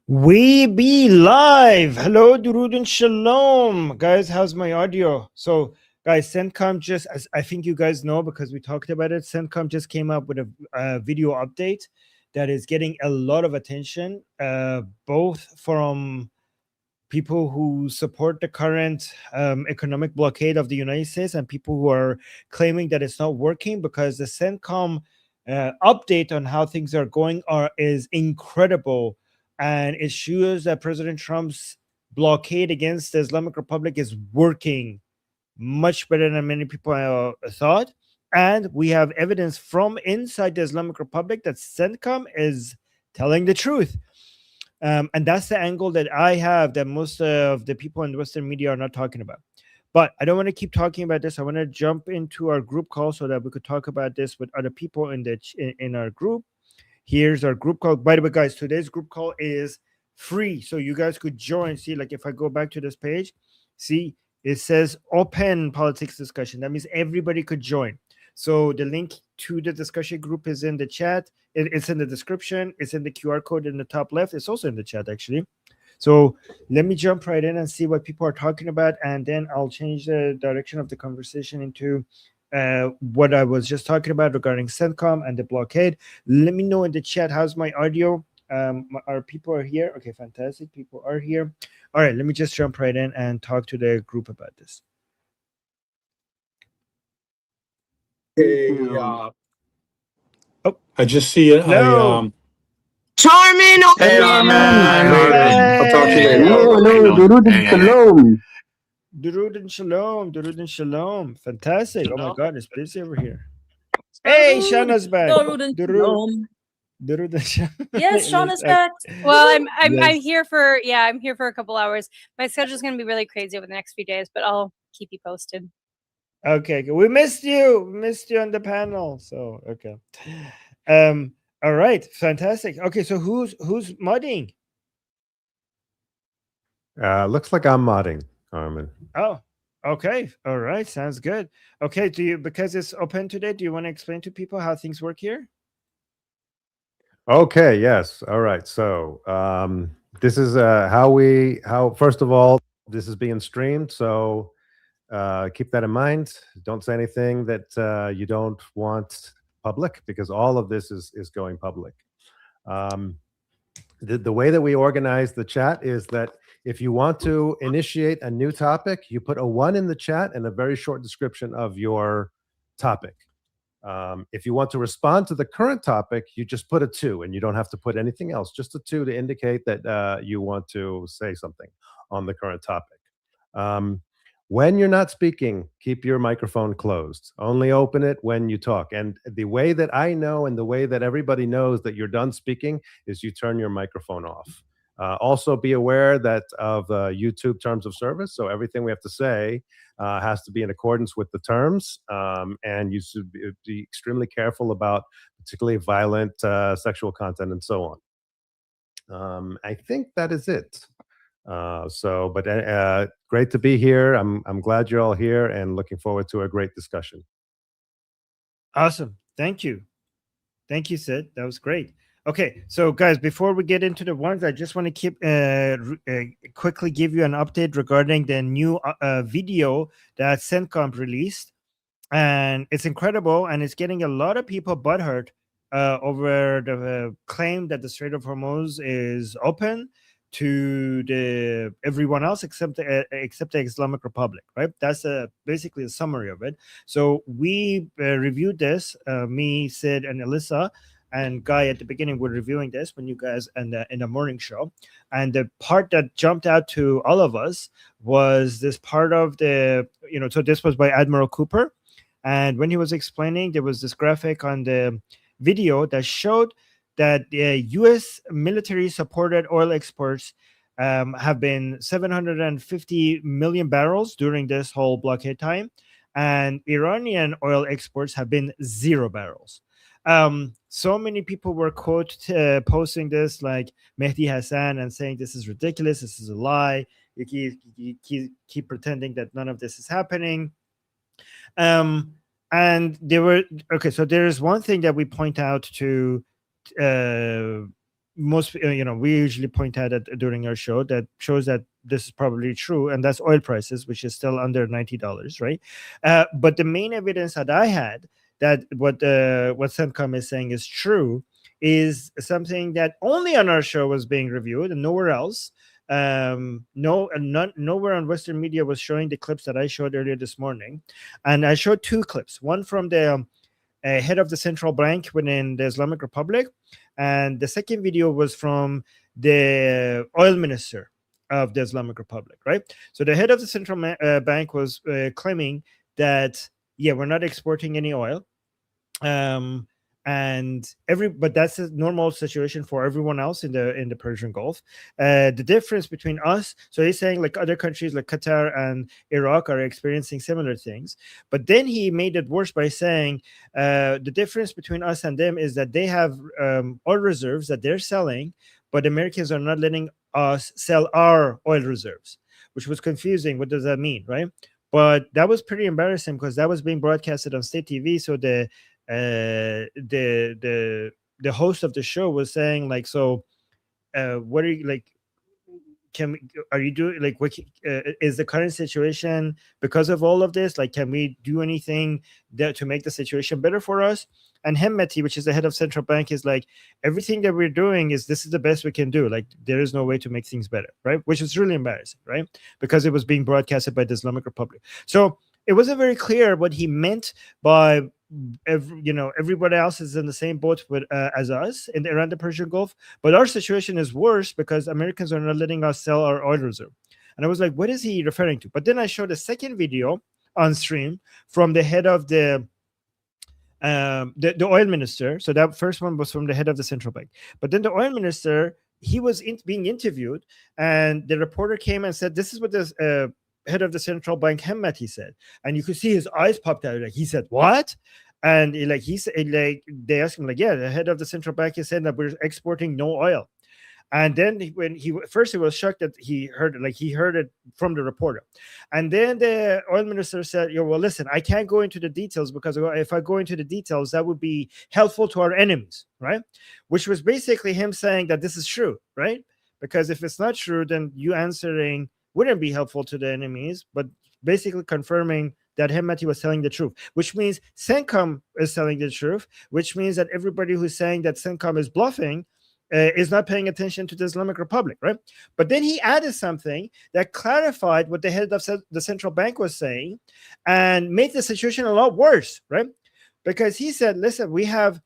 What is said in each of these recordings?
We be live. Hello, Durud and Shalom. Guys, how's my audio? So, guys, CENTCOM just, as I think you guys know because we talked about it, CENTCOM just came up with a video update that is getting a lot of attention, both from people who support the current economic blockade of the United States and people who are claiming that it's not working because the CENTCOM update on how things are going is incredible, and it shows that President Trump's blockade against the Islamic Republic is working much better than many people thought. And we have evidence from inside the Islamic Republic that CENTCOM is telling the truth. And that's the angle that I have that most of the people in the Western media are not talking about. But I don't want to keep talking about this. I want to jump into our group call so that we could talk about this with other people in our group. Here's our group call. By the way, guys, today's group call is free, so you guys could join. See, like if I go back to this page, see it says open politics discussion. That means everybody could join. So the link to the discussion group is in the chat. It's in the description. It's in the QR code in the top left. It's also in the chat, actually. So let me jump right in and see what people are talking about, and then I'll change the direction of the conversation into what I was just talking about regarding CENTCOM and the blockade. Let me know in the chat, how's my audio? Our people are here. Okay, fantastic. People are here. All right, let me just jump right in and talk to the group about this. I just see it. Hello. Charmin. Hey, Armin. Hi, Armin. I'll talk to you later. Hello, Durud and Shalom. Durud and Shalom. Durud and Shalom. Fantastic. Oh my God, it's busy over here. Hey, Shana's back. Durud and Shalom. Durud and Shalom. Yes, Shauna's back. Well, I'm here for I'm here for a couple hours. My schedule's gonna be really crazy over the next few days, but I'll keep you posted. Okay, good. We missed you. We missed you on the panel. So okay. All right, fantastic. Okay, so who's modding? Looks like I'm modding, Armin. Oh, okay. All right, sounds good. Okay, because it's open today, do you want to explain to people how things work here? Okay, yes. All right. So this is how first of all, this is being streamed. So keep that in mind. Don't say anything that you don't want public, because all of this is going public. The way that we organize the chat is that if you want to initiate a new topic, you put a 1 in the chat and a very short description of your topic. If you want to respond to the current topic, you just put a 2, and you don't have to put anything else, just a 2 to indicate that you want to say something on the current topic. When you're not speaking, keep your microphone closed. Only open it when you talk. And the way that I know and the way that everybody knows that you're done speaking is you turn your microphone off. Also be aware that of YouTube terms of service. So everything we have to say has to be in accordance with the terms. And you should be extremely careful about particularly violent sexual content and so on. I think that is it. But great to be here. I'm glad you're all here and looking forward to a great discussion. Awesome. Thank you. Thank you, Sid. That was great. Okay, so guys, before we get into the ones, I just want to keep quickly give you an update regarding the new video that CENTCOM released, and it's incredible, and it's getting a lot of people butthurt over the claim that the Strait of Hormuz is open to everyone else except the Islamic Republic, right? That's basically a summary of it. So we reviewed this, me, Sid, and Alyssa, and Guy at the beginning were reviewing this when you guys in the morning show, and the part that jumped out to all of us was this part of the so this was by Admiral Cooper, and when he was explaining, there was this graphic on the video that showed that the U.S. military supported oil exports have been 750 million barrels during this whole blockade time, and Iranian oil exports have been 0 barrels. So many people were posting this like Mehdi Hassan and saying this is ridiculous, this is a lie, you keep pretending that none of this is happening. And there were so there is one thing that we point out to most we usually point out it during our show that shows that this is probably true, and that's oil prices, which is still under $90, right? But the main evidence that I had that what CENTCOM is saying is true is something that only on our show was being reviewed and nowhere else. Nowhere on Western media was showing the clips that I showed earlier this morning, and I showed two clips. One from the head of the central bank within the Islamic Republic, and the second video was from the oil minister of the Islamic Republic, right? So the head of the central bank was claiming that we're not exporting any oil, but that's a normal situation for everyone else in the Persian Gulf. The difference between us, so he's saying like other countries like Qatar and Iraq are experiencing similar things, but then he made it worse by saying the difference between us and them is that they have oil reserves that they're selling, but Americans are not letting us sell our oil reserves, which was confusing. What does that mean, right? But that was pretty embarrassing because that was being broadcasted on state TV. So the host of the show was saying like, so what are you like, are you doing like, what is the current situation because of all of this, like can we do anything to make the situation better for us? And Hemmeti, which is the head of central bank, is like, everything that we're doing this is the best we can do, like there is no way to make things better, right? Which is really embarrassing, right? Because it was being broadcasted by the Islamic Republic. So it wasn't very clear what he meant by everybody else is in the same boat with as us in around the Persian Gulf, but our situation is worse because Americans are not letting us sell our oil reserve. And I was like, what is he referring to? But then I showed a second video on stream from the head of the oil minister. So that first one was from the head of the central bank, but then the oil minister, he was being interviewed, and the reporter came and said, this is what this head of the central bank Hemmeti said, and you could see his eyes popped out. Like he said, what? And he said, like they asked him, like, yeah, the head of the central bank is saying that we're exporting no oil. And then when he first, he was shocked that he heard it from the reporter. And then the oil minister said, well, listen, I can't go into the details because if I go into the details, that would be helpful to our enemies, right? Which was basically him saying that this is true, right? Because if it's not true, then you answering wouldn't be helpful to the enemies, but basically confirming that Hemmeti was telling the truth, which means CENTCOM is telling the truth, which means that everybody who's saying that CENTCOM is bluffing is not paying attention to the Islamic Republic, right? But then he added something that clarified what the head of the central bank was saying and made the situation a lot worse, right? Because he said, listen, we have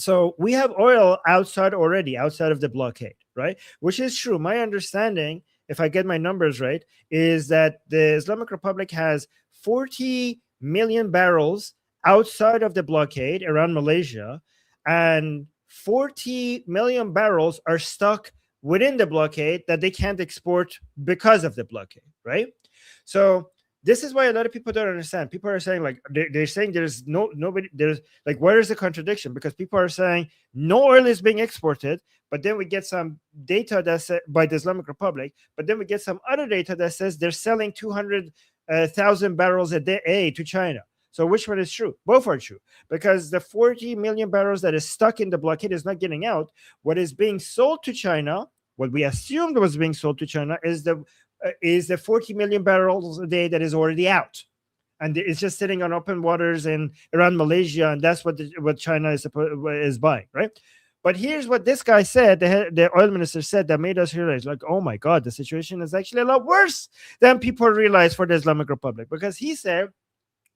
oil outside of the blockade, right? Which is true. My understanding, if I get my numbers right, is that the Islamic Republic has 40 million barrels outside of the blockade around Malaysia, and 40 million barrels are stuck within the blockade that they can't export because of the blockade, right? So this is why a lot of people don't understand. People are saying like, they're saying there's like, where is the contradiction? Because people are saying no oil is being exported, but then we get some data that's by the Islamic Republic, but then we get some other data that says they're selling 200,000 barrels a day to China. So which one is true? Both are true, because the 40 million barrels that is stuck in the blockade is not getting out. What is being sold to China, what we assumed was being sold to China, is the 40 million barrels a day that is already out, and it's just sitting on open waters and around Malaysia, and that's what China is buying, right? But here's what this guy said, the oil minister said, that made us realize, like, oh my God, the situation is actually a lot worse than people realize for the Islamic Republic. Because he said,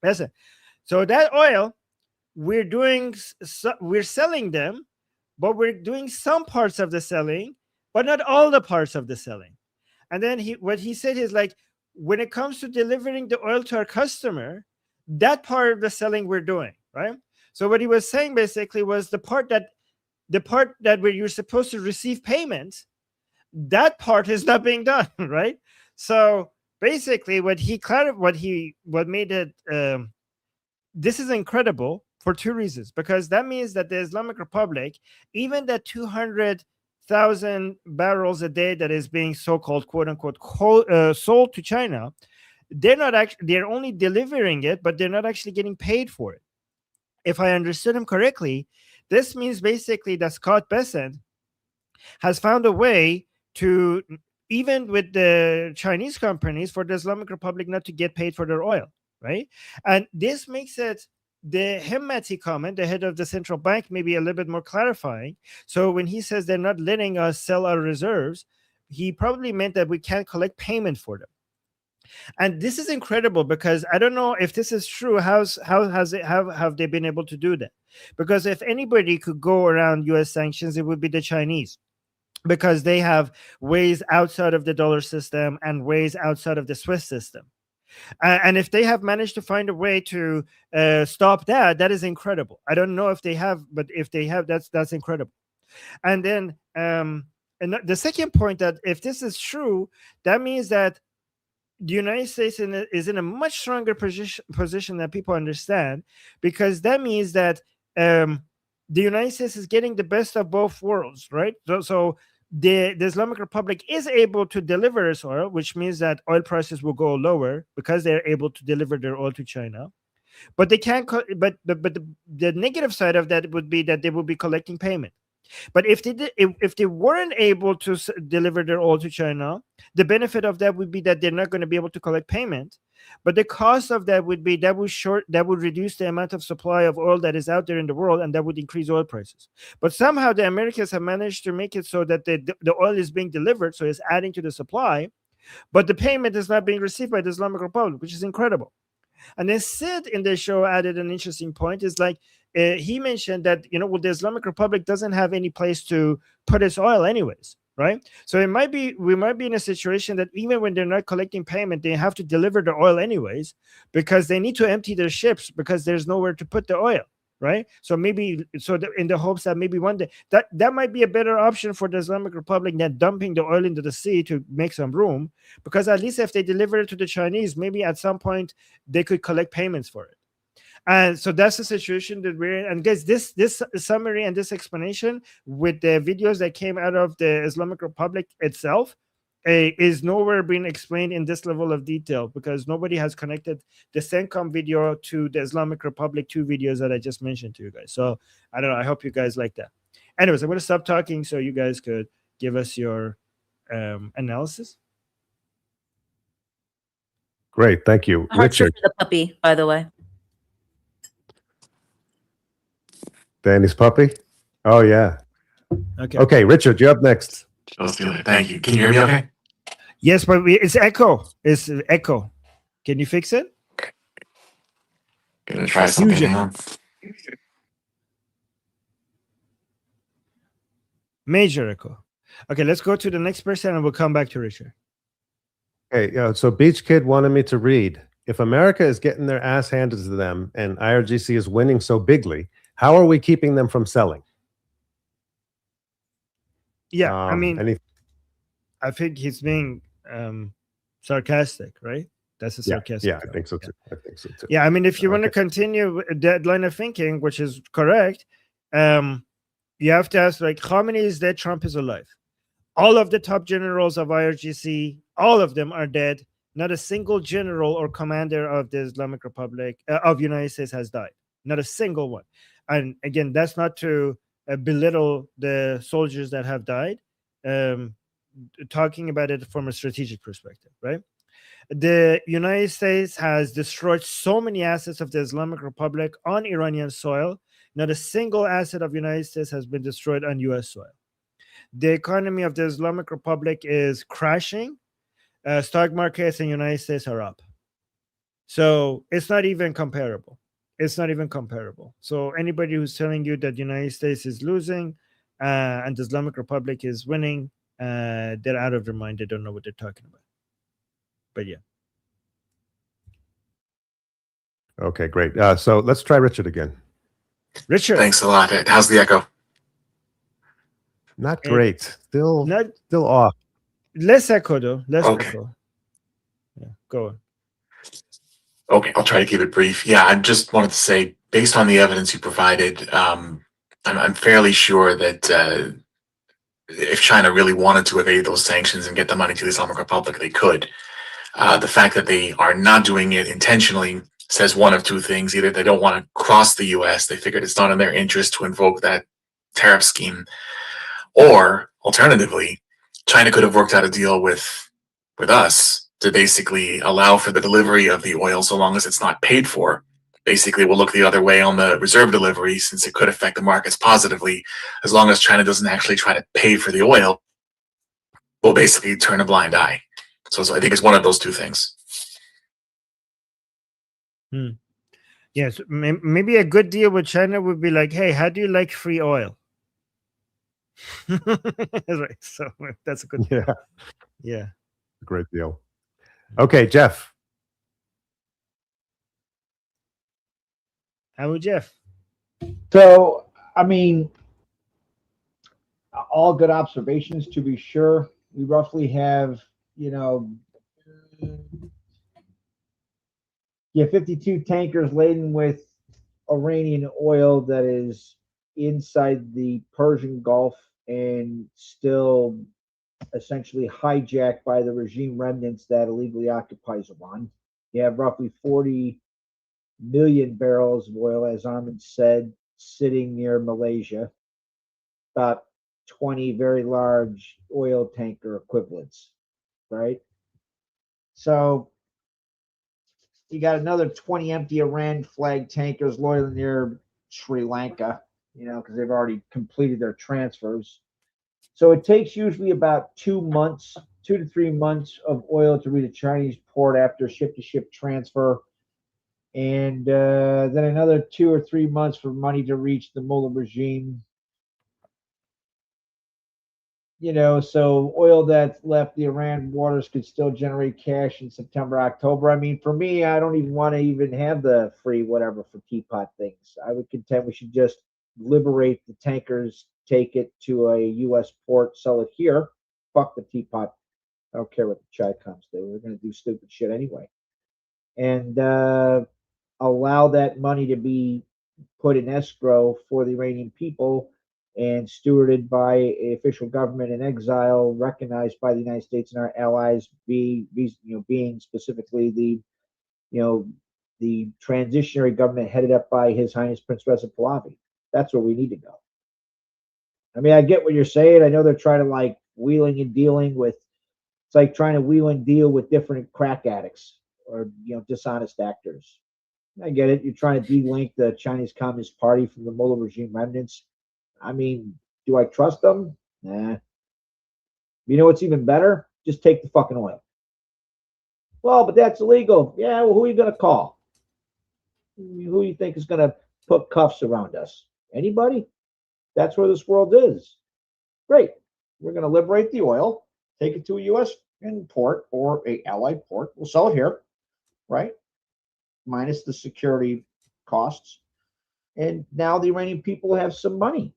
listen, so that oil, we're selling them, but we're doing some parts of the selling, but not all the parts of the selling. And then what he said is like, when it comes to delivering the oil to our customer, that part of the selling we're doing, right? So what he was saying basically was the part that where you're supposed to receive payment, that part is not being done, right? So basically what made it this is incredible for two reasons, because that means that the Islamic Republic, even that 200,000 barrels a day that is being so-called quote unquote sold to China, they're only delivering it, but they're not actually getting paid for it. If I understood him correctly, this means basically that Scott Bessent has found a way to, even with the Chinese companies, for the Islamic Republic not to get paid for their oil, right? And this makes it, the Hemmati comment, the head of the central bank, maybe a little bit more clarifying. So when he says they're not letting us sell our reserves, he probably meant that we can't collect payment for them. And this is incredible, because I don't know if this is true. How have they been able to do that? Because if anybody could go around U.S. sanctions, it would be the Chinese, because they have ways outside of the dollar system and ways outside of the Swiss system. And if they have managed to find a way to stop that, that is incredible. I don't know if they have, but if they have, that's incredible. And then and the second point, that if this is true, that means that the United States is in a much stronger position than people understand, because that means that the United States is getting the best of both worlds, right? So the Islamic Republic is able to deliver its oil, which means that oil prices will go lower because they're able to deliver their oil to China. But they can't. But the negative side of that would be that they will be collecting payment. But if they weren't able to deliver their oil to China, the benefit of that would be that they're not going to be able to collect payment. But the cost of that would be that would reduce the amount of supply of oil that is out there in the world, and that would increase oil prices. But somehow the Americans have managed to make it so that the oil is being delivered, so it's adding to the supply, but the payment is not being received by the Islamic Republic, which is incredible. And then Sid in the show added an interesting point. Is like, he mentioned that, well, the Islamic Republic doesn't have any place to put its oil anyways, right? So we might be in a situation that even when they're not collecting payment, they have to deliver the oil anyways, because they need to empty their ships, because there's nowhere to put the oil, right? So maybe, in the hopes that maybe one day that might be a better option for the Islamic Republic than dumping the oil into the sea to make some room, because at least if they deliver it to the Chinese, maybe at some point they could collect payments for it. And so that's the situation that we're in. And guys, this summary and this explanation with the videos that came out of the Islamic Republic itself is nowhere being explained in this level of detail, because nobody has connected the CENTCOM video to the Islamic Republic 2 videos that I just mentioned to you guys. So I don't know. I hope you guys like that. Anyways, I'm going to stop talking so you guys could give us your analysis. Great. Thank you. Richard. For the puppy, by the way. Danny's puppy? Oh, yeah. Okay, Richard, you're up next. Thank you. Can you hear me okay? Yes, but it's echo. It's echo. Can you fix it? Okay. Gonna try something. Hang on. Major echo. Okay, let's go to the next person and we'll come back to Richard. Okay, so Beach Kid wanted me to read. If America is getting their ass handed to them and IRGC is winning so bigly, how are we keeping them from selling? Yeah, I mean, I think he's being sarcastic, right? That's a sarcastic. Yeah, I think so too. Yeah, I mean, if you want to continue that line of thinking, which is correct, you have to ask, like, Khamenei is dead, Trump is alive. All of the top generals of IRGC, all of them are dead. Not a single general or commander of the Islamic Republic of United States has died. Not a single one. And again, that's not to belittle the soldiers that have died. Talking about it from a strategic perspective, right? The United States has destroyed so many assets of the Islamic Republic on Iranian soil. Not a single asset of the United States has been destroyed on U.S. soil. The economy of the Islamic Republic is crashing. Stock markets in the United States are up. So it's not even comparable. It's not even comparable. So anybody who's telling you that the United States is losing and the Islamic Republic is winning, they're out of their mind. They don't know what they're talking about. But yeah. Okay, great. So let's try Richard again. Richard. Thanks a lot. How's the echo? Not great. Still off. Less echo though. Less echo. Yeah, go on. Okay, I'll try to keep it brief. Yeah, I just wanted to say, based on the evidence you provided, I'm fairly sure that if China really wanted to evade those sanctions and get the money to the Islamic Republic, they could. The fact that they are not doing it intentionally says one of two things. Either they don't want to cross the U.S., they figured it's not in their interest to invoke that tariff scheme, or Alternatively, China could have worked out a deal with us to basically allow for the delivery of the oil so long as it's not paid for. Basically, we'll look the other way on the reserve delivery, since it could affect the markets positively. As long as China doesn't actually try to pay for the oil, we'll basically turn a blind eye. So I think it's one of those two things. Yes, maybe a good deal with China would be like, hey, how do you like free oil? Right. So that's a good deal. Yeah. Great deal. Okay, Jeff. How would Jeff? So, I mean, all good observations to be sure. We roughly have, 52 tankers laden with Iranian oil that is inside the Persian Gulf and still essentially hijacked by the regime remnants that illegally occupies Iran. You have roughly 40 million barrels of oil, as Armin said, sitting near Malaysia, about 20 very large oil tanker equivalents, right? So you got another 20 empty Iran flag tankers loitering near Sri Lanka, because they've already completed their transfers. So it takes usually about 2 to 3 months of oil to reach a Chinese port after ship-to-ship transfer. And then another 2 or 3 months for money to reach the Mullah regime. So oil that's left the Iran waters could still generate cash in September, October. I mean, for me, I don't even want to even have the free whatever for teapot things. I would contend we should just liberate the tankers, take it to a U.S. port, sell it here. Fuck the teapot. I don't care what the CENTCOMs do. We're going to do stupid shit anyway. And allow that money to be put in escrow for the Iranian people and stewarded by an official government in exile, recognized by the United States and our allies, being specifically the transitionary government headed up by His Highness Prince Reza Pahlavi. That's where we need to go. I mean, I get what you're saying. I know they're trying to like wheeling and dealing with. It's like trying to wheel and deal with different crack addicts or dishonest actors. I get it. You're trying to de-link the Chinese Communist Party from the Mullah regime remnants. I mean, do I trust them? Nah. You know what's even better? Just take the fucking oil. Well, but that's illegal. Yeah, well, who are you going to call? Who do you think is going to put cuffs around us? Anybody? That's where this world is. Great. We're going to liberate the oil, take it to a U.S. port or a allied port. We'll sell it here, right? Minus the security costs. And now the Iranian people have some money.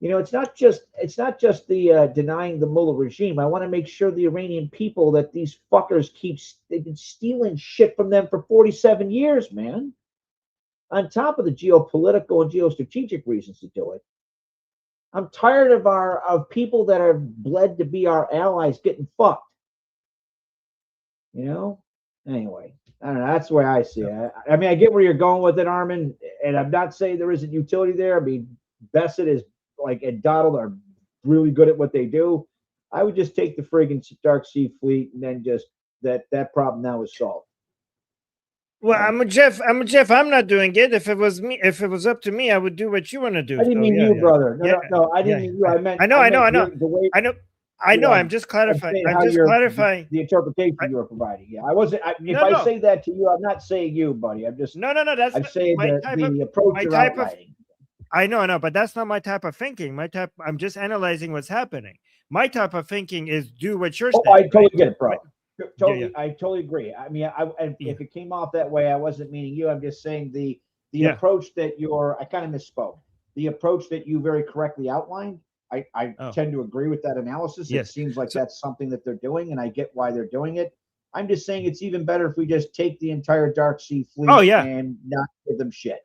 It's not just the denying the Mullah regime. I want to make sure the Iranian people that these fuckers they've been stealing shit from them for 47 years, man. On top of the geopolitical and geostrategic reasons to do it. I'm tired of people that are bled to be our allies getting fucked. Anyway, I don't know. That's the way I see it. I mean, I get where you're going with it, Armin, and I'm not saying there isn't utility there. I mean, Bassett and Donald are really good at what they do. I would just take the friggin' Dark Sea Fleet and then just that problem now is solved. Well, I'm a Jeff. I'm not doing it. If it was me, if it was up to me, I would do what you want to do. I didn't mean you, brother. No, I didn't mean you. I meant. I know. I know. know, I'm just clarifying. I'm just you're- clarifying. the interpretation you were providing. Yeah, I wasn't. If I say that to you, I'm not saying you, buddy. I'm just. No. That's I'm saying the approach you're outlining. I know, but that's not my type of thinking. I'm just analyzing what's happening. My type of thinking is do what you're saying. I totally get it, bro. Right? Totally, I totally agree. I mean, if it came off that way, I wasn't meaning you. I'm just saying the approach that I kind of misspoke. The approach that you very correctly outlined, I tend to agree with that analysis. Yes. It seems like that's something that they're doing, and I get why they're doing it. I'm just saying it's even better if we just take the entire Dark Sea Fleet and not give them shit.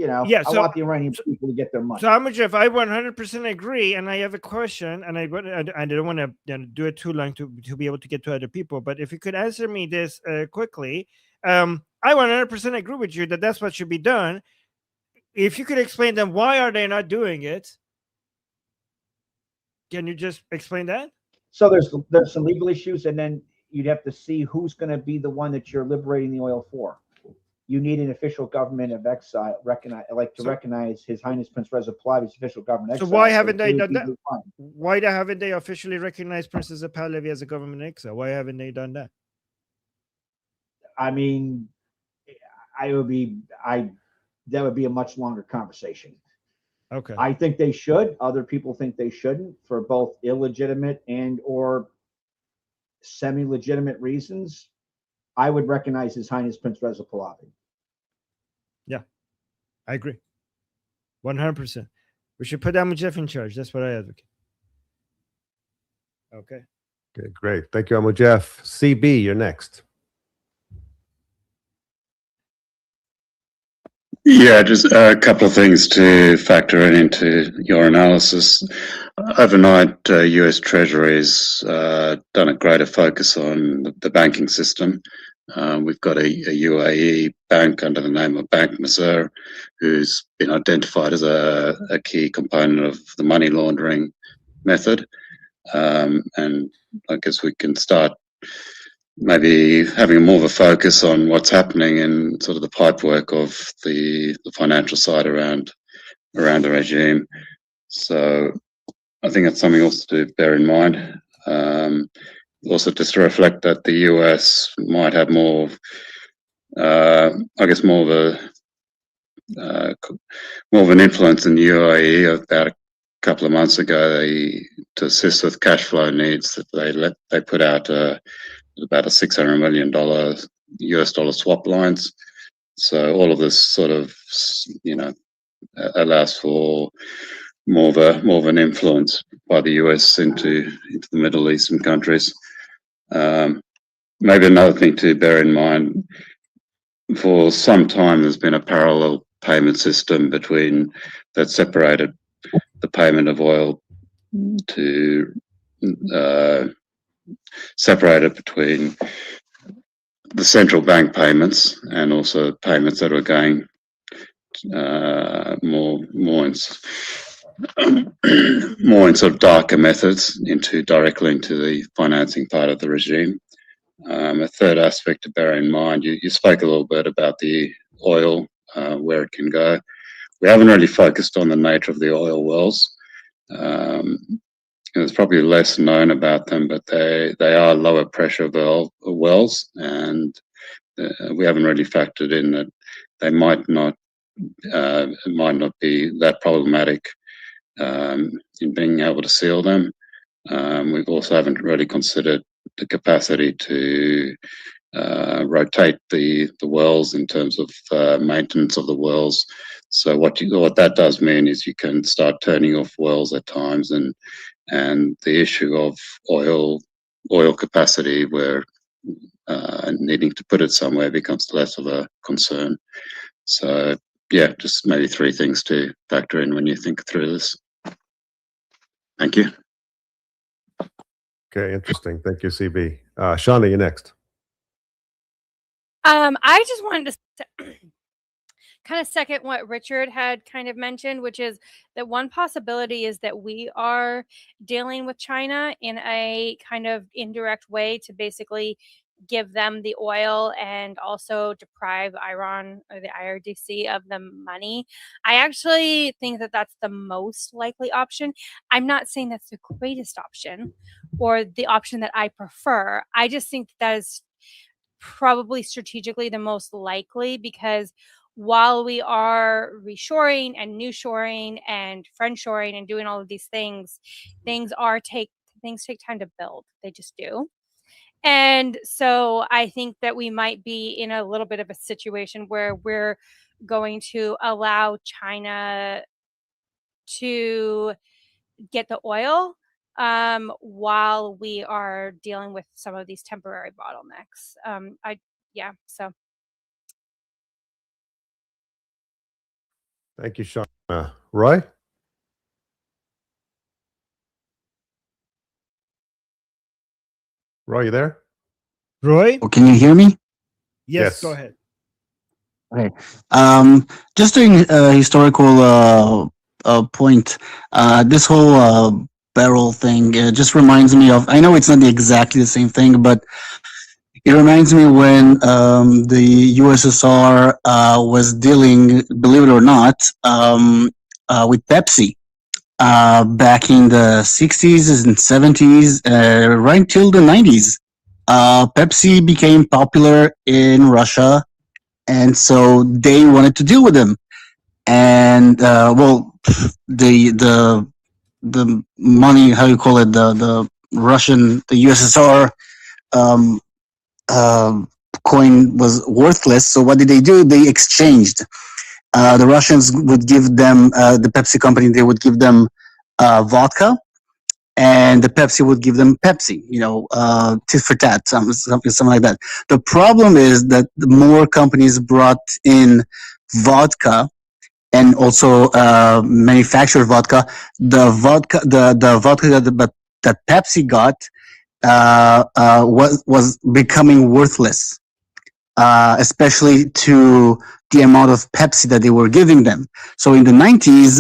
I want the Iranian people to get their money. So, Jeff, I 100% agree, and I have a question, and I don't want to do it too long to be able to get to other people. But if you could answer me this quickly, I 100% agree with you that that's what should be done. If you could explain them, why are they not doing it? Can you just explain that? So there's some legal issues, and then you'd have to see who's going to be the one that you're liberating the oil for. You need an official government of exile, recognize His Highness Prince Reza Pahlavi's official government So exile. why haven't they done that? legally fine. Why haven't they officially recognized Prince Reza Pahlavi as a government exile? Why haven't they done that? I mean, that would be a much longer conversation. Okay. I think they should. Other people think they shouldn't, for both illegitimate and or semi-legitimate reasons. I would recognize His Highness Prince Reza Pahlavi. Yeah, I agree. 100%. We should put Jeff in charge. That's what I advocate. Okay. Okay, great. Thank you, Jeff. CB, you're next. Yeah, just a couple of things to factor into your analysis. Overnight, US Treasury's done a greater focus on the banking system. We've got a UAE bank under the name of Bank Mazar, who's been identified as a key component of the money laundering method. And I guess we can start maybe having more of a focus on what's happening in sort of the pipework of the financial side around the regime. So I think that's something else to bear in mind. Also, just to reflect that the US might have more, I guess, more of an influence in the UAE. About a couple of months ago, to assist with cash flow needs, that they put out about a $600 million US dollar swap lines. So all of this sort of, allows for more of an influence by the US into the Middle Eastern countries. Maybe another thing to bear in mind, for some time there's been a parallel payment system that separated the payment of oil to separated between the central bank payments and also payments that were going more in sort of darker methods directly into the financing part of the regime. A third aspect to bear in mind, you spoke a little bit about the oil, where it can go. We haven't really focused on the nature of the oil wells. There's probably less known about them, but they are lower pressure wells, and we haven't really factored in that they might not be that problematic in being able to seal them. We've also haven't really considered the capacity to rotate the wells in terms of maintenance of the wells. So what that does mean is you can start turning off wells at times, and the issue of oil capacity, where needing to put it somewhere becomes less of a concern. So yeah, just maybe three things to factor in when you think through this. Thank you. Okay, interesting. Thank you, CB. Shauna, you're next. I just wanted to kind of second what Richard had kind of mentioned, which is that one possibility is that we are dealing with China in a kind of indirect way to basically give them the oil and also deprive Iran or the IRGC of the money. I actually think that that's the most likely option. I'm not saying that's the greatest option or the option that I prefer. I just think that is probably strategically the most likely, because while we are reshoring and nearshoring and friendshoring and doing all of these things, things take time to build. They just do. And so I think that we might be in a little bit of a situation where we're going to allow China to get the oil while we are dealing with some of these temporary bottlenecks. So. Thank you, Shauna. Roy? Roy, you there? Roy? Oh, can you hear me? Yes, Yes. go ahead. Okay. Just doing a historical point. This whole barrel thing just reminds me of, I know it's not exactly the same thing, but it reminds me when the USSR was dealing, believe it or not, with Pepsi back in the 60s and 70s, right till the 90s. Pepsi became popular in Russia, and so they wanted to deal with them. And well, the money, how you call it, the USSR um, uh, coin was worthless. So what did they do? They exchanged. The Russians would give them the Pepsi company. They would give them vodka, and the Pepsi would give them Pepsi. Tit for tat, something like that. The problem is that the more companies brought in vodka and also manufactured vodka, the vodka that Pepsi got was becoming worthless, especially to the amount of Pepsi that they were giving them. So in the 90s,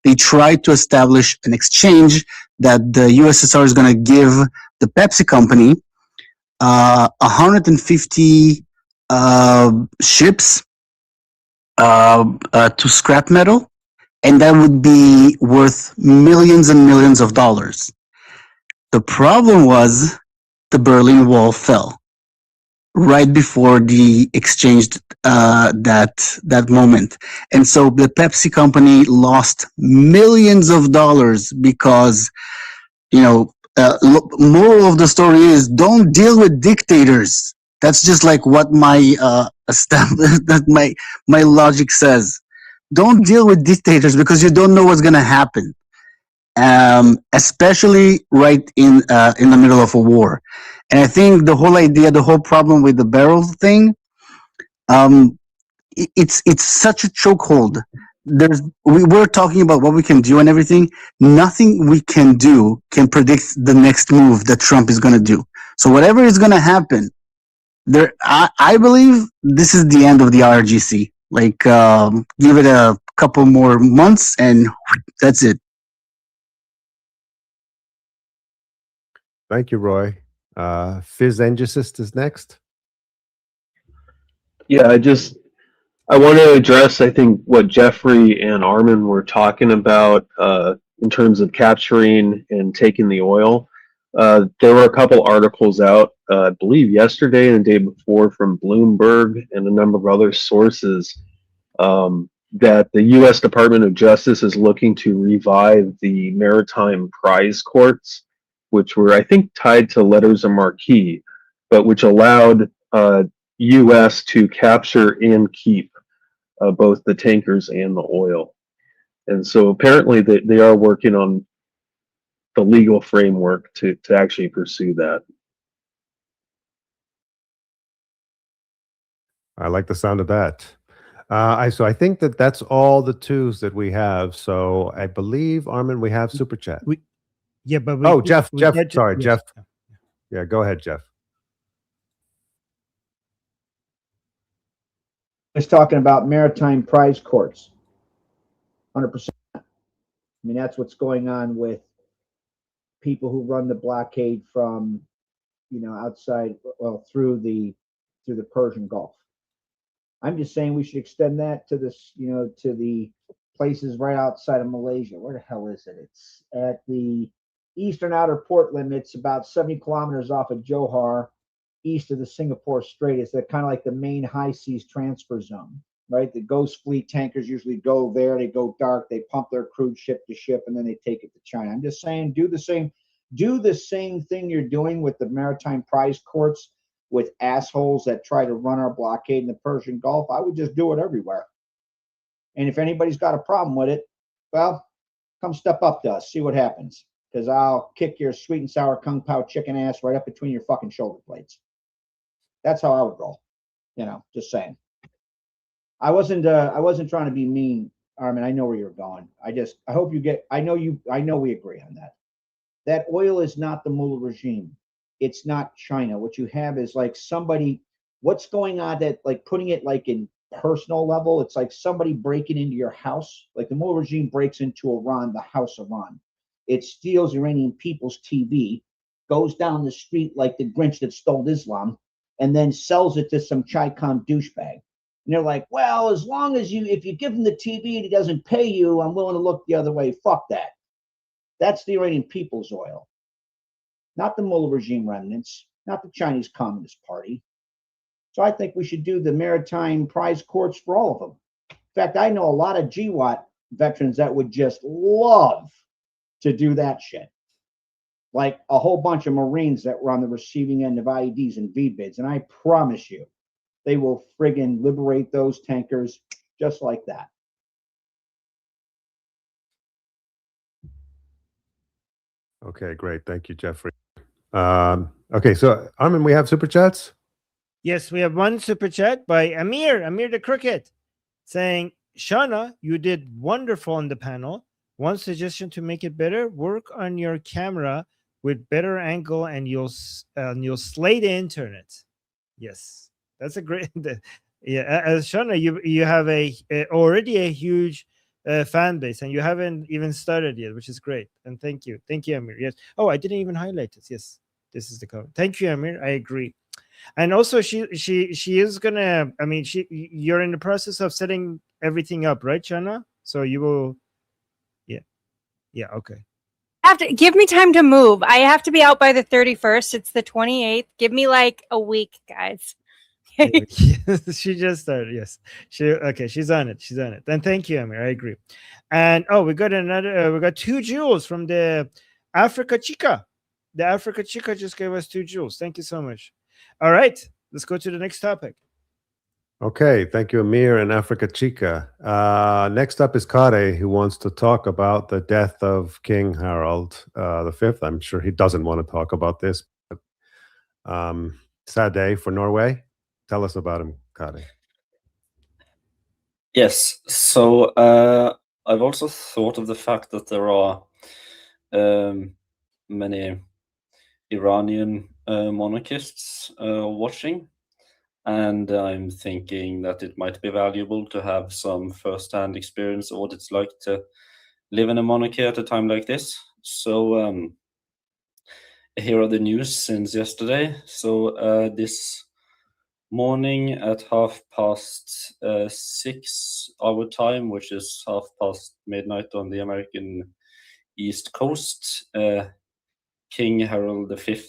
they tried to establish an exchange that the USSR is going to give the Pepsi company 150 ships to scrap metal, and that would be worth millions and millions of dollars. The problem was the Berlin Wall fell right before the exchange that moment, and so the Pepsi company lost millions of dollars because moral of the story is don't deal with dictators. That's just like what my that my logic says. Don't deal with dictators because you don't know what's gonna happen. Especially right in the middle of a war. And I think the whole problem with the barrel thing, it's such a chokehold. We were talking about what we can do and everything. Nothing we can do can predict the next move that Trump is going to do. So whatever is going to happen, I believe this is the end of the RGC. Like, give it a couple more months and that's it. Thank you, Roy. Fizz Engicist is next. Yeah, I want to address, I think, what Jeffrey and Armin were talking about in terms of capturing and taking the oil. There were a couple articles out, I believe yesterday and the day before, from Bloomberg and a number of other sources that the U.S. Department of Justice is looking to revive the maritime prize courts, which were, I think, tied to letters of marque, but which allowed U.S. to capture and keep both the tankers and the oil. And so apparently they are working on the legal framework to actually pursue that. I like the sound of that. So I think that's all the twos that we have. So I believe, Armin, we have Super Chat. Jeff, sorry, yes. Jeff. Yeah, go ahead, Jeff. It's talking about maritime prize courts. 100%. I mean, that's what's going on with people who run the blockade from, outside, well, through the Persian Gulf. I'm just saying we should extend that to this, to the places right outside of Malaysia. Where the hell is it? It's at the eastern outer port limits, about 70 kilometers off of Johor, east of the Singapore Strait. Is that kind of like the main high seas transfer zone, right? The Ghost Fleet tankers usually go there. They go dark. They pump their crude ship to ship, and then they take it to China. I'm just saying, do the same thing you're doing with the maritime prize courts with assholes that try to run our blockade in the Persian Gulf. I would just do it everywhere. And if anybody's got a problem with it, well, come step up to us, see what happens. Because I'll kick your sweet and sour kung pao chicken ass right up between your fucking shoulder blades. That's how I would roll. Just saying. I wasn't trying to be mean, Armin. I know where you're going. I hope you get, I know we agree on that. That oil is not the mullah regime. It's not China. What you have is like somebody, what's going on that like putting it like in personal level. It's like somebody breaking into your house. Like the Mullah regime breaks into Iran, the house Iran. It steals Iranian people's TV, goes down the street like the Grinch that stole Islam, and then sells it to some CENTCOM douchebag. And they're like, well, as long as if you give him the TV and he doesn't pay you, I'm willing to look the other way. Fuck that. That's the Iranian people's oil, not the Mullah regime remnants, not the Chinese Communist Party. So I think we should do the maritime prize courts for all of them. In fact, I know a lot of GWAT veterans that would just love to do that shit. Like a whole bunch of Marines that were on the receiving end of IEDs and VBIDs. And I promise you, they will friggin' liberate those tankers just like that. Okay, great. Thank you, Jeffrey. Okay, so Armin, we have super chats? Yes, we have one super chat by Amir the Cricket, saying, Shauna, you did wonderful on the panel. One suggestion to make it better, work on your camera with better angle and you'll slay the internet. Yes, that's a great, yeah, Shauna, you have already a huge fan base and you haven't even started yet, which is great. And thank you, Amir. Yes. Oh, I didn't even highlight this. Yes, this is the comment. Thank you, Amir. I agree. And also, she is gonna. I mean, you're in the process of setting everything up, right, Shauna? So you will. Yeah. Okay. Have to give me time to move. I have to be out by the 31st. It's the 28th. Give me like a week, guys. She just started. Yes. She's on it. Then thank you, Amir. I agree. And we got another. We got 2 jewels from the Africa Chica. The Africa Chica just gave us 2 jewels. Thank you so much. All right, let's go to the next topic. Okay, thank you, Amir and Africa Chica. Next up is Kare, who wants to talk about the death of King Harald V. I'm sure he doesn't want to talk about this, but sad day for Norway. Tell us about him, Kare. Yes, so I've also thought of the fact that there are many Iranian monarchists watching, and I'm thinking that it might be valuable to have some first-hand experience of what it's like to live in a monarchy at a time like this. So here are the news since yesterday. So this morning at 6:30 our time, which is midnight midnight on the American East Coast, King Harald V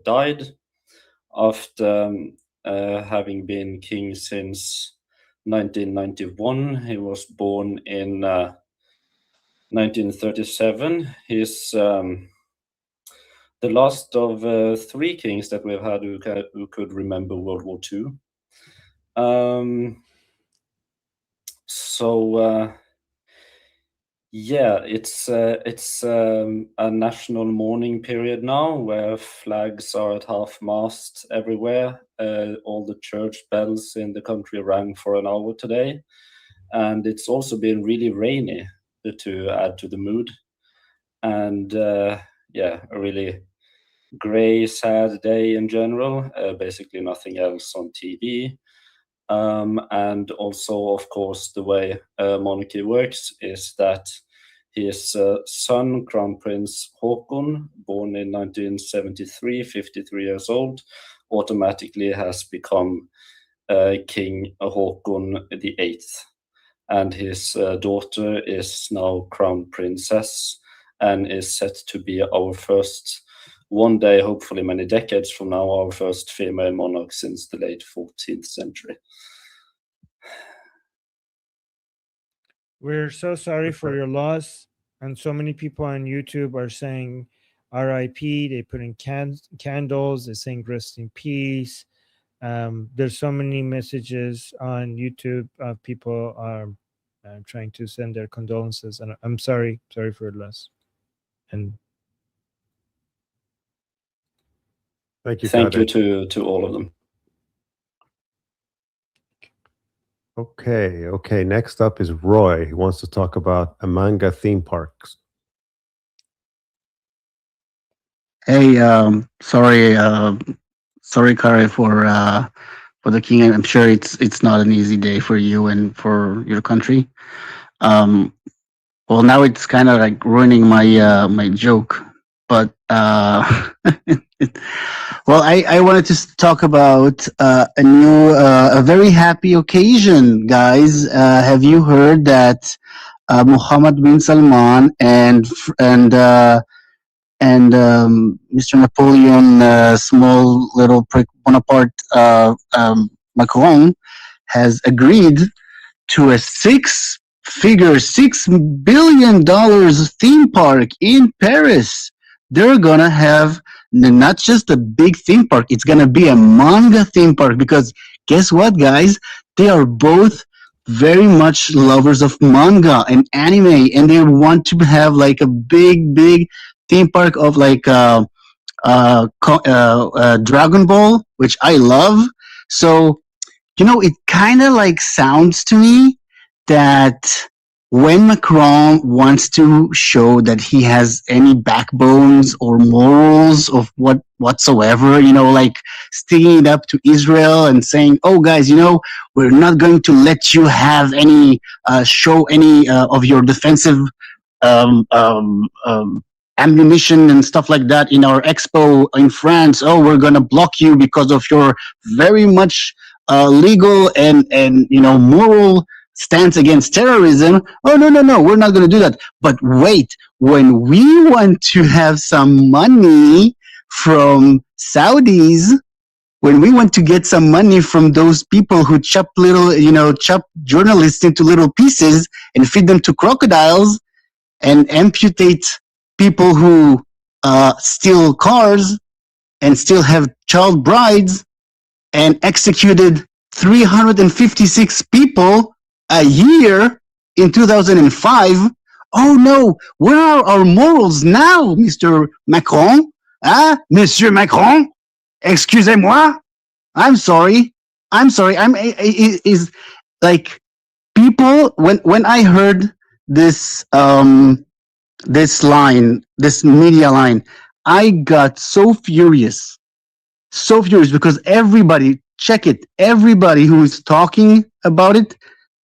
died after having been king since 1991. He was born in 1937. He's the last of 3 kings that we've had who could remember World War II. Yeah, it's a national mourning period now where flags are at half-mast everywhere. All the church bells in the country rang for an hour today. And it's also been really rainy to add to the mood. And yeah, a really grey, sad day in general. Basically nothing else on TV. And also, of course, the way monarchy works is that his son, Crown Prince Haakon, born in 1973, 53 years old, automatically has become King Haakon VIII. And his daughter is now Crown Princess and is set to be our first, one day, hopefully many decades from now, our first female monarch since the late 14th century. We're so sorry for your loss. And so many people on YouTube are saying RIP. They put in candles. They're saying rest in peace. There's so many messages on YouTube. People are trying to send their condolences. And I'm sorry for your loss. And thank you to all of them. Okay. Next up is Roy, who wants to talk about Amanga theme parks. Hey, sorry, Kari, for for the king. I'm sure it's not an easy day for you and for your country. Well, now it's kind of like ruining my joke, but well, I wanted to talk about a very happy occasion, guys. Have you heard that Mohammed bin Salman and Mr. Napoleon, small little prick Bonaparte, Macron, has agreed to a $6 billion theme park in Paris. They're gonna have not just a big theme park, it's gonna be a manga theme park, because guess what, guys? They are both very much lovers of manga and anime, and they want to have like a big theme park of like Dragon Ball, which I love. So, it kind of like sounds to me that when Macron wants to show that he has any backbones or morals of whatsoever, like sticking it up to Israel and saying, "Oh, guys, we're not going to let you have any show any of your defensive um, um, um, ammunition and stuff like that in our expo in France. Oh, we're gonna block you because of your very much legal and moral stance against terrorism." Oh, no, we're not gonna do that. But wait, when we want to have some money from Saudis, when we want to get some money from those people who chop journalists into little pieces and feed them to crocodiles and amputate people who steal cars and still have child brides and executed 356 people a year in 2005. Oh no, where are our morals now, Mr. Macron? Monsieur Macron? Excusez-moi? I'm sorry. Is like people when I heard this this media line, I got so furious because everybody who is talking about it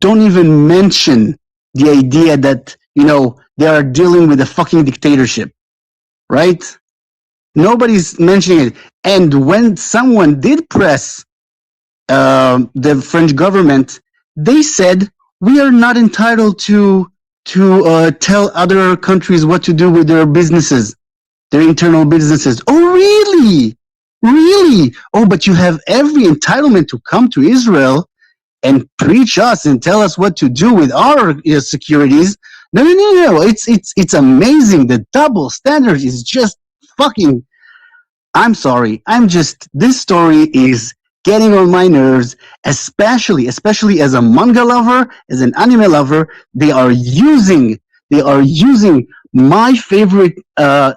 don't even mention the idea that they are dealing with a fucking dictatorship, right? Nobody's mentioning it. And when someone did press the French government, they said we are not entitled to tell other countries what to do with their businesses, their internal businesses. Oh, really? Really? Oh, but you have every entitlement to come to Israel and preach us and tell us what to do with our securities. No. It's amazing. The double standard is just fucking. I'm sorry. This story is getting on my nerves, especially as a manga lover, as an anime lover. They are using my favorite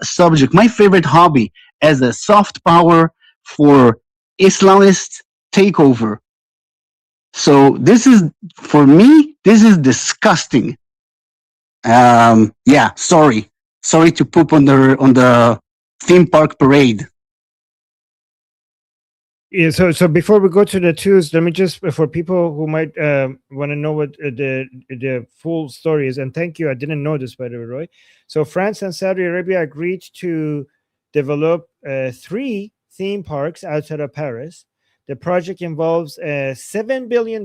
subject, my favorite hobby, as a soft power for Islamist takeover. So for me, this is disgusting. Yeah, sorry to poop on the theme park parade. Yeah, so before we go to the twos, let me just, for people who might want to know what the full story is, and thank you, I didn't know this, by the way, Roy. So France and Saudi Arabia agreed to develop 3 theme parks outside of Paris. The project involves a $7 billion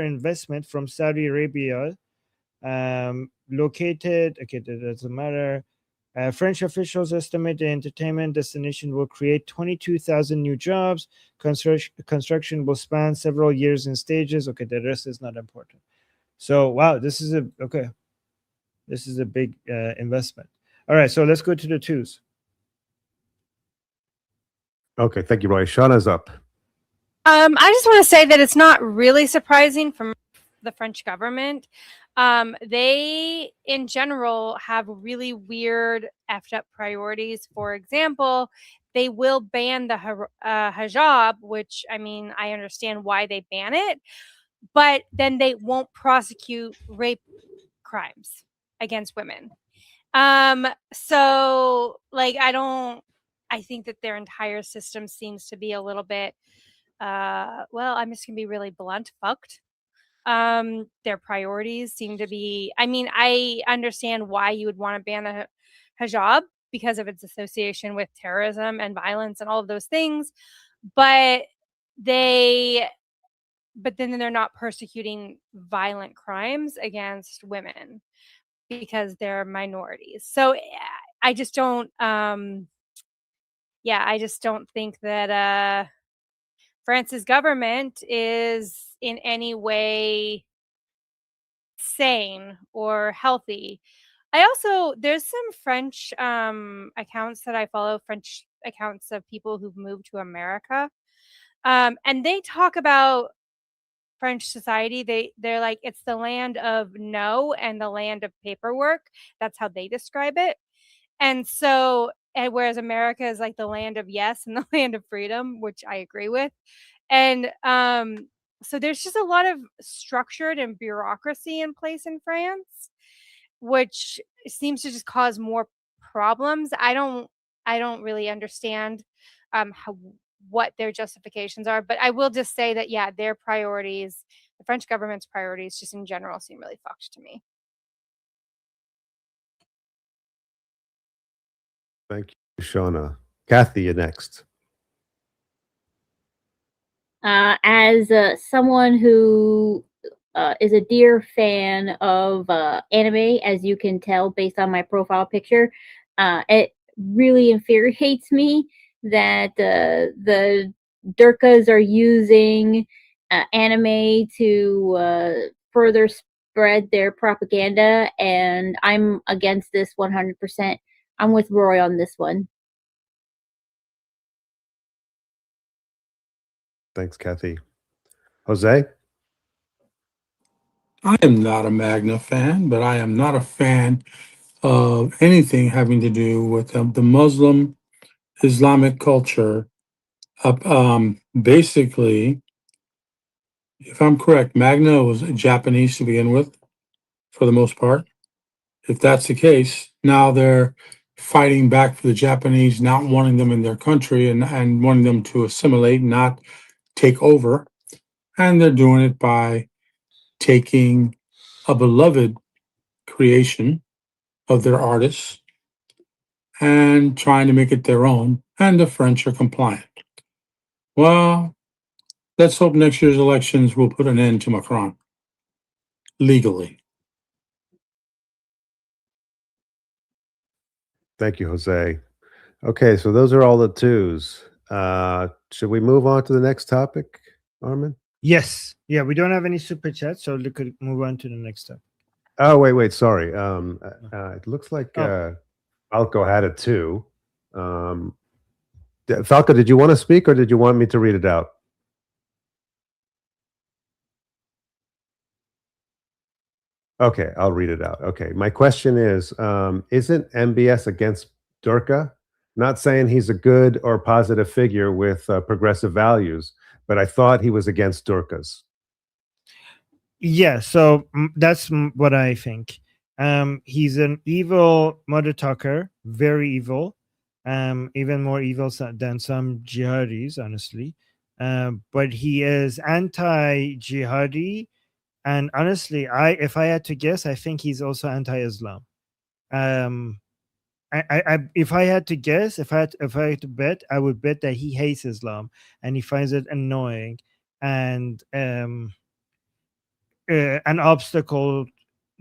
investment from Saudi Arabia, located. Okay, that doesn't matter. French officials estimate the entertainment destination will create 22,000 new jobs. Construction will span several years in stages. Okay, the rest is not important. So, wow, this is a big investment. All right, so let's go to the twos. Okay, thank you, Roy. Shauna's up. I just want to say that it's not really surprising from the French government. They, in general, have really weird, effed up priorities. For example, they will ban the hijab, which, I mean, I understand why they ban it, but then they won't prosecute rape crimes against women. So, like, I don't I think that their entire system seems to be a little bit, well, I'm just gonna be really blunt, fucked. Their priorities seem to be. I mean, I understand why you would want to ban the hijab because of its association with terrorism and violence and all of those things, but then they're not persecuting violent crimes against women because they're minorities. So I just don't I just don't think that France's government is in any way sane or healthy. There's some French accounts that I follow, French accounts of people who've moved to America. And they talk about French society. They're like, it's the land of no and the land of paperwork. That's how they describe it. And so, and whereas America is like the land of yes and the land of freedom, which I agree with. And so there's just a lot of structured and bureaucracy in place in France, which seems to just cause more problems. I don't really understand what their justifications are, but I will just say that their priorities, the French government's priorities, just in general, seem really fucked to me. Thank you, Shauna. Kathy, you're next. As someone who is a dear fan of anime, as you can tell based on my profile picture, it really infuriates me that the Durkas are using anime to further spread their propaganda, and I'm against this 100%. I'm with Roy on this one. Thanks, Kathy. Jose? I am not a Magna fan, but I am not a fan of anything having to do with the Muslim Islamic culture. Basically, if I'm correct, Magna was Japanese to begin with, for the most part. If that's the case, now they're fighting back for the Japanese, not wanting them in their country and wanting them to assimilate, not take over. And they're doing it by taking a beloved creation of their artists and trying to make it their own, and the French are compliant. Well, let's hope next year's elections will put an end to Macron legally. Thank you, Jose. Okay, so those are all the twos. Should we move on to the next topic, Armin? Yes. Yeah, we don't have any super chats, so we could move on to the next topic. Oh, wait, sorry. It looks like Falco had it too. Falco, did you want to speak or did you want me to read it out? Okay, I'll read it out. Okay, my question is, isn't MBS against Durka? Not saying he's a good or positive figure with progressive values, but I thought he was against Durkas. Yeah, so that's what I think. He's an evil mother tucker, very evil, even more evil than some jihadis, honestly. But he is anti-jihadi, and honestly, if I had to guess, I think he's also anti-Islam. If I had to guess, if I had to bet, I would bet that he hates Islam and he finds it annoying and an obstacle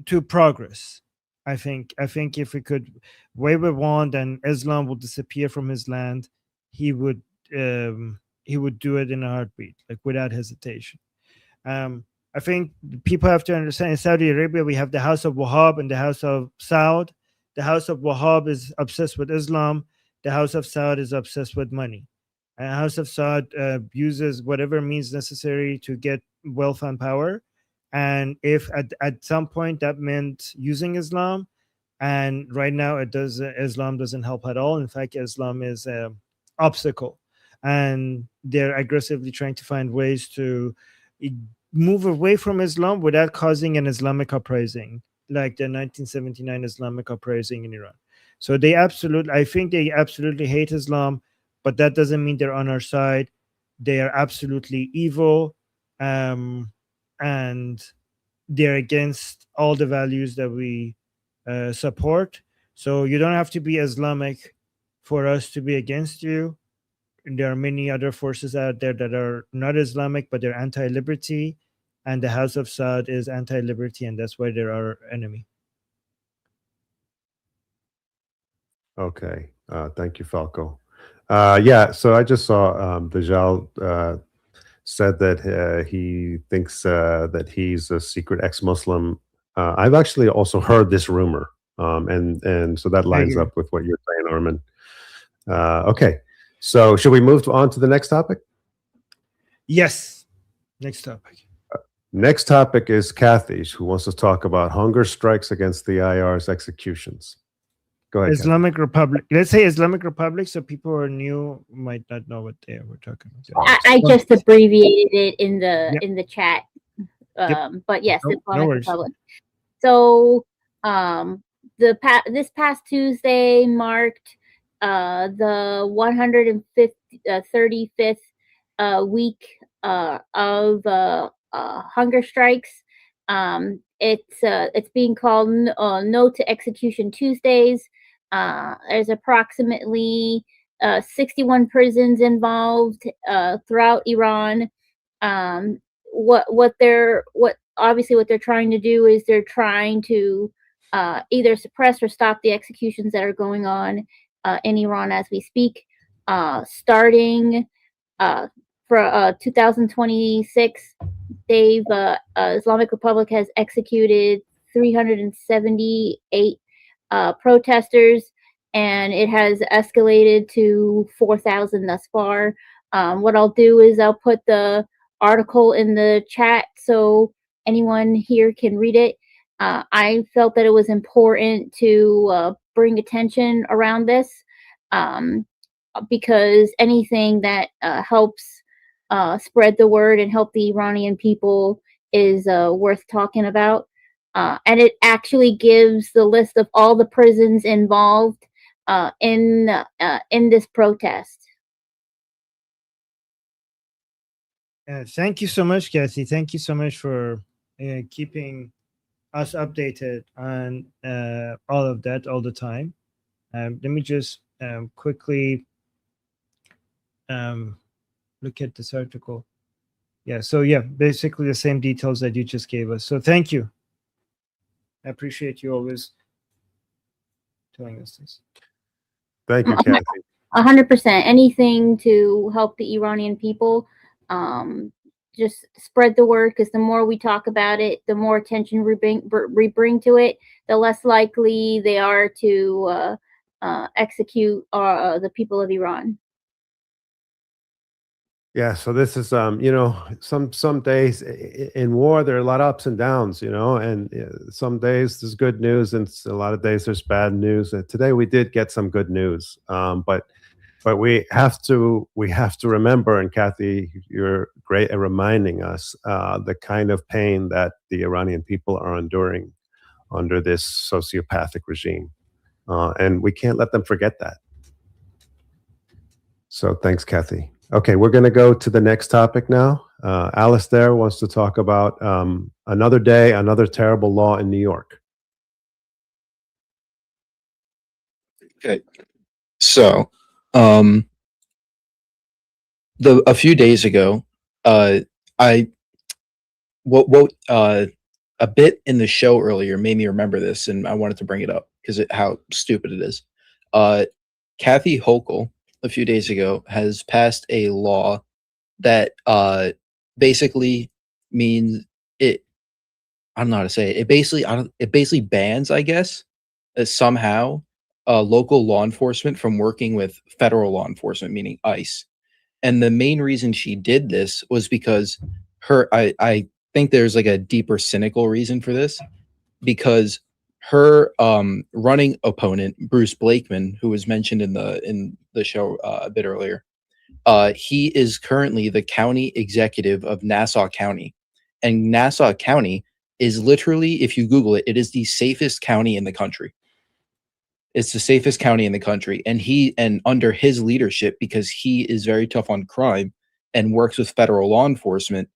to progress. I think if we could wave a wand and Islam will disappear from his land, he would do it in a heartbeat, like without hesitation. I think people have to understand in Saudi Arabia, we have the House of Wahhab and the House of Saud. The House of Wahhab is obsessed with Islam. The House of Saud is obsessed with money. And House of Saud uses whatever means necessary to get wealth and power. And if at some point that meant using Islam, and right now Islam doesn't help at all. In fact, Islam is an obstacle. And they're aggressively trying to find ways to move away from Islam without causing an Islamic uprising, like the 1979 Islamic uprising in Iran. So I think they absolutely hate Islam, but that doesn't mean they're on our side. They are absolutely evil, and they're against all the values that we support. So you don't have to be Islamic for us to be against you. There are many other forces out there that are not Islamic, but they're anti-liberty, and the House of Saud is anti-liberty, and that's why they're our enemy. Okay. Thank you, Falco. Yeah, so I just saw Dajjal said that he thinks that he's a secret ex-Muslim. I've actually also heard this rumor, and so that lines up with what you're saying, Armin. Okay, so should we move on to the next topic? Yes. Next topic. Next topic is Kathy, who wants to talk about hunger strikes against the IR's executions. Go ahead. Islamic Republic. Let's say Islamic Republic, so people who are new might not know what we're talking about. I just abbreviated it in the chat. But yes, Islamic Republic. So this past Tuesday marked the 135th week of hunger strikes. It's being called No to Execution Tuesdays. There's approximately 61 prisons involved throughout Iran. What they're trying to do is they're trying to either suppress or stop the executions that are going on in Iran as we speak. Starting for 2026, Islamic Republic has executed 378 protesters, and it has escalated to 4,000 thus far. What I'll do is I'll put the article in the chat so anyone here can read it. I felt that it was important to bring attention around this because anything that helps spread the word and help the Iranian people is worth talking about. And it actually gives the list of all the prisons involved in this protest. Thank you so much, Kathy. Thank you so much for keeping us updated on all of that all the time. Let me just quickly look at this article. Yeah, so yeah, basically the same details that you just gave us. So thank you. I appreciate you always telling us this. Thank you, Kathy. 100%. Anything to help the Iranian people. Just spread the word, because the more we talk about it, the more attention we bring to it, the less likely they are to execute the people of Iran. Yeah, so this is some days in war there are a lot of ups and downs, and some days there's good news and a lot of days there's bad news. And today we did get some good news, but we have to remember, and Kathy, you're great at reminding us the kind of pain that the Iranian people are enduring under this sociopathic regime, and we can't let them forget that. So thanks, Kathy. Okay, we're going to go to the next topic now. Alistair wants to talk about another day, another terrible law in New York. Okay, so a few days ago, a bit in the show earlier made me remember this, and I wanted to bring it up because how stupid it is. Kathy Hochul, a few days ago, has passed a law that basically means it. I don't know how to say it. It basically bans, I guess, somehow local law enforcement from working with federal law enforcement, meaning ICE. And the main reason she did this was because I think there's like a deeper cynical reason for this, because her running opponent, Bruce Blakeman, who was mentioned in the show a bit earlier, he is currently the county executive of Nassau County. And Nassau County is literally, if you Google it, it is the safest county in the country. It's the safest county in the country, and under his leadership, because he is very tough on crime and works with federal law enforcement,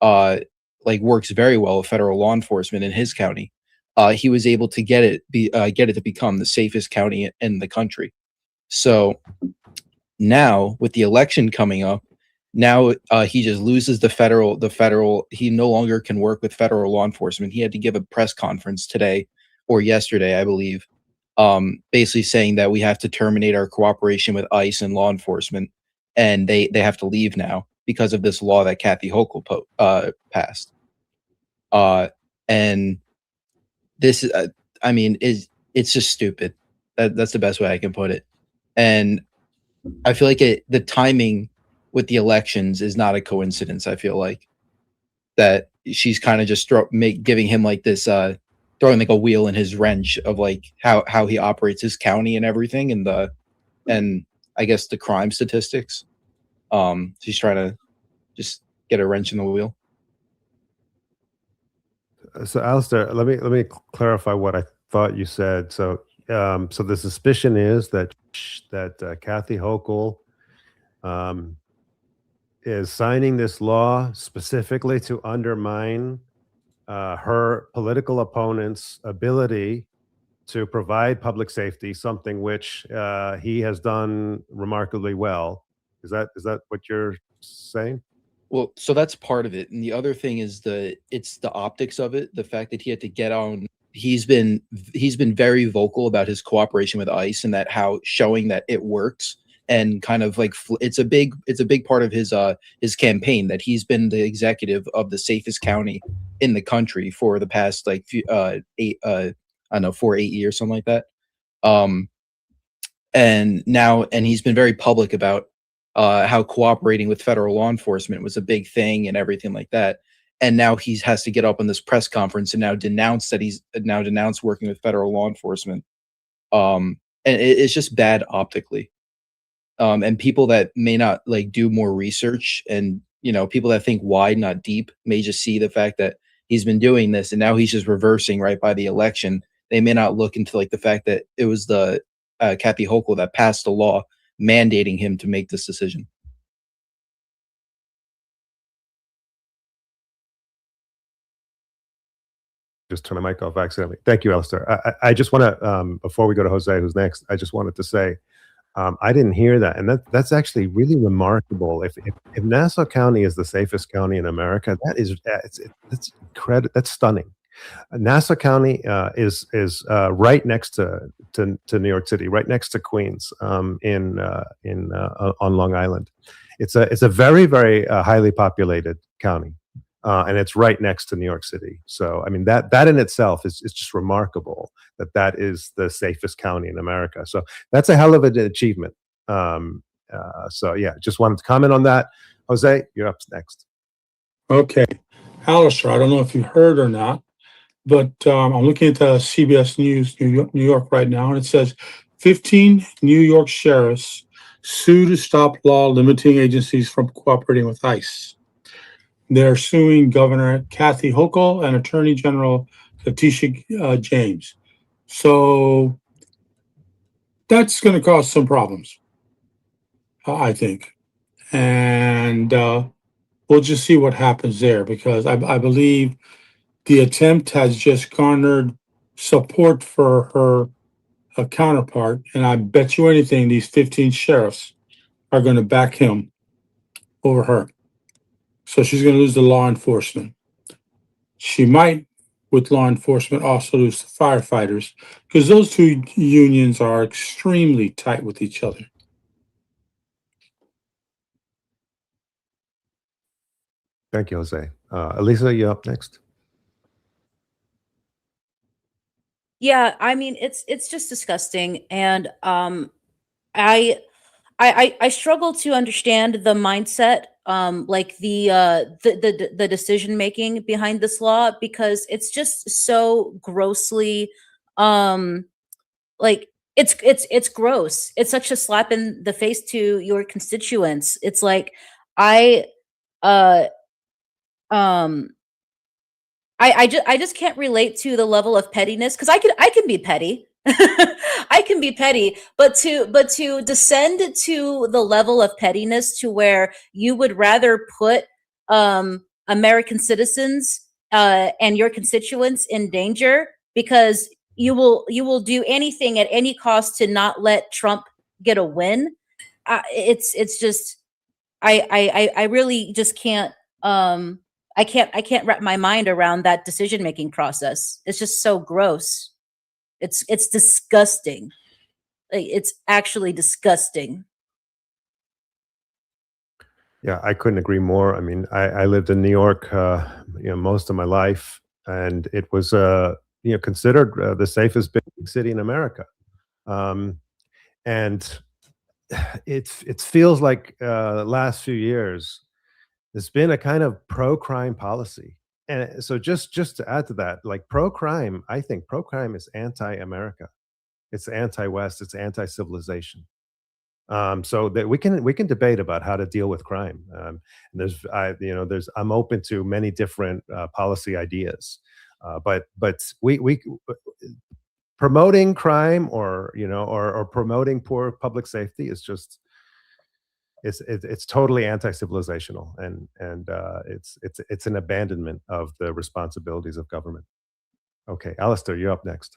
works very well with federal law enforcement in his county. He was able to get it to become the safest county in the country. So now, with the election coming up, now he just loses the federal. He no longer can work with federal law enforcement. He had to give a press conference today or yesterday, I believe, basically saying that we have to terminate our cooperation with ICE and law enforcement, and they have to leave now because of this law that Kathy Hochul passed. And this, it's just stupid. That's the best way I can put it. And I feel like the timing with the elections is not a coincidence. I feel like that she's kind of just giving him like this, throwing like a wheel in his wrench of like how he operates his county and everything, and I guess the crime statistics. She's trying to just get a wrench in the wheel. So, Alistair, let me clarify what I thought you said. So, so the suspicion is that Kathy Hochul is signing this law specifically to undermine her political opponent's ability to provide public safety, something which he has done remarkably well. Is that what you're saying? Well, so that's part of it, and the other thing is it's the optics of it. The fact that he had to get on. He's been very vocal about his cooperation with ICE and that showing that it works, and kind of like it's a big part of his campaign that he's been the executive of the safest county in the country for the past 4 or 8 years, something like that. And he's been very public about how cooperating with federal law enforcement was a big thing and everything like that. And now he has to get up on this press conference and now denounce working with federal law enforcement. And it's just bad optically. And people that may not do more research, and people that think wide, not deep, may just see the fact that he's been doing this and now he's just reversing right by the election. They may not look into the fact that it was the Kathy Hochul that passed the law mandating him to make this decision. Just turn my mic off accidentally. Thank you, Alistair. I just want to, before we go to Jose, who's next, I just wanted to say, I didn't hear that, and that's actually really remarkable. If Nassau County is the safest county in America, that's incredible. That's stunning. Nassau County is right next to New York City, right next to Queens, on Long Island. It's a very, very highly populated county, and it's right next to New York City. So I mean that in itself is just remarkable that is the safest county in America. So that's a hell of an achievement. So yeah, just wanted to comment on that. Jose, you're up next. Okay, Alistair, I don't know if you heard or not, but I'm looking at the CBS News, New York right now, and it says 15 New York sheriffs sue to stop law limiting agencies from cooperating with ICE. They're suing Governor Kathy Hochul and Attorney General Letitia James. So that's going to cause some problems, I think. And we'll just see what happens there, because I believe the attempt has just garnered support for her counterpart, and I bet you anything these 15 sheriffs are going to back him over her. So she's going to lose the law enforcement. She might, with law enforcement, also lose the firefighters, because those two unions are extremely tight with each other. Thank you, Jose. Elisa, you're up next. Yeah, I mean, it's just disgusting, and I struggle to understand the mindset, like the decision making behind this law, because it's just so grossly, like it's gross. It's such a slap in the face to your constituents. It's like I just can't relate to the level of pettiness, because I can be petty. I can be petty, but to descend to the level of pettiness to where you would rather put American citizens and your constituents in danger because you will do anything at any cost to not let Trump get a win. It's just I really just can't I can't wrap my mind around that decision making process. It's just so gross. It's disgusting. Like, it's actually disgusting. Yeah, I couldn't agree more. I mean, I lived in New York, most of my life, and it was, considered the safest big city in America. And it feels like the last few years there's been a kind of pro-crime policy, and so just to add to that, like pro-crime, I think pro-crime is anti-America, it's anti-West, it's anti-civilization. So that we can debate about how to deal with crime. And I'm open to many different policy ideas, but we promoting crime or promoting poor public safety is just it's totally anti-civilizational, and it's an abandonment of the responsibilities of government. Okay, Alistair, you're up next.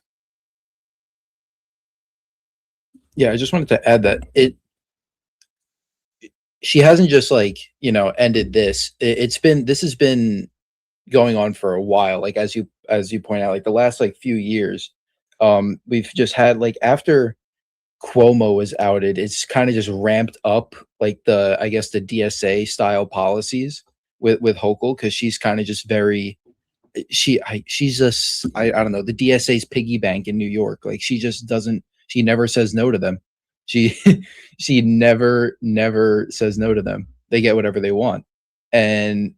Yeah, I just wanted to add that she hasn't just ended this. This has been going on for a while. Like as you point out, like the last few years, we've just had after Cuomo was outed, it's kind of just ramped up I guess the DSA style policies with Hochul, because she's kind of just very she's just I don't know, the DSA's piggy bank in New York. Like she just doesn't, she never says no to them. She she never says no to them. They get whatever they want, and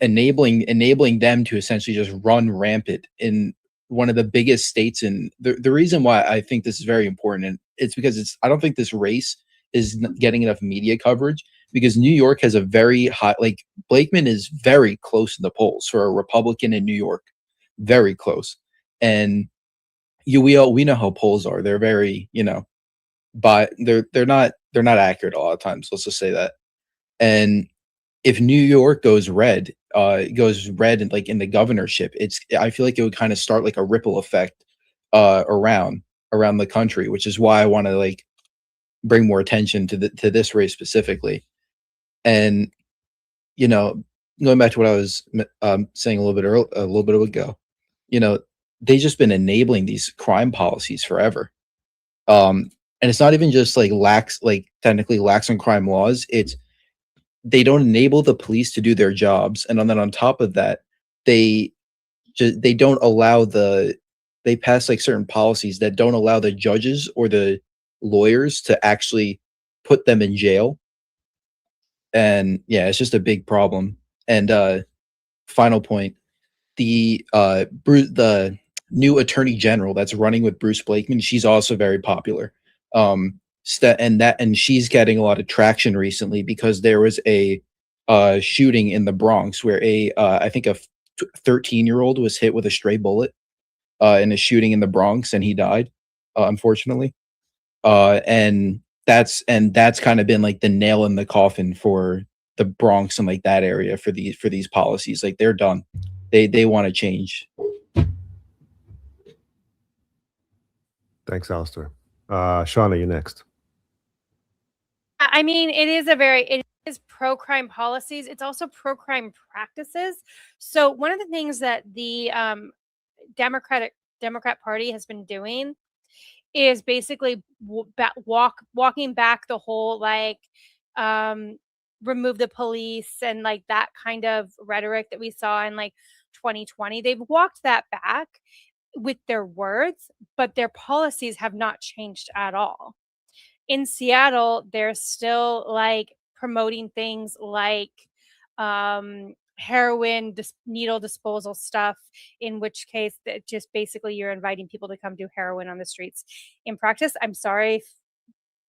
enabling them to essentially just run rampant in one of the biggest states. And the reason why I think this is very important, and it's because I don't think this race is getting enough media coverage, because New York has a very high, Blakeman is very close in the polls for a Republican in New York, very close. And we know how polls are. They're very, but they're not accurate a lot of times. Let's just say that. And if New York goes red and in the governorship, I feel like it would kind of start like a ripple effect around the country, which is why I want to bring more attention to this race specifically. And going back to what I was saying a little bit ago, they just been enabling these crime policies forever. And it's not even just technically lax on crime laws. It's they don't enable the police to do their jobs, and then on top of that, they don't allow they pass certain policies that don't allow the judges or the lawyers to actually put them in jail. And yeah, it's just a big problem. And final point, the new attorney general that's running with Bruce Blakeman, she's also very popular. And she's getting a lot of traction recently because there was a shooting in the Bronx where I think a 13-year-old was hit with a stray bullet in a shooting in the Bronx, and he died, unfortunately. And that's kind of been the nail in the coffin for the Bronx and that area for these policies. They're done. They want to change. Thanks, Alistair. Shauna, you next. I mean, it is pro-crime policies. It's also pro-crime practices. So one of the things that the Democrat Party has been doing is basically walking back the whole remove the police and that kind of rhetoric that we saw in 2020. They've walked that back with their words, but their policies have not changed at all. In Seattle, they're still promoting things like heroin needle disposal stuff, in which case that just basically you're inviting people to come do heroin on the streets. In practice, I'm sorry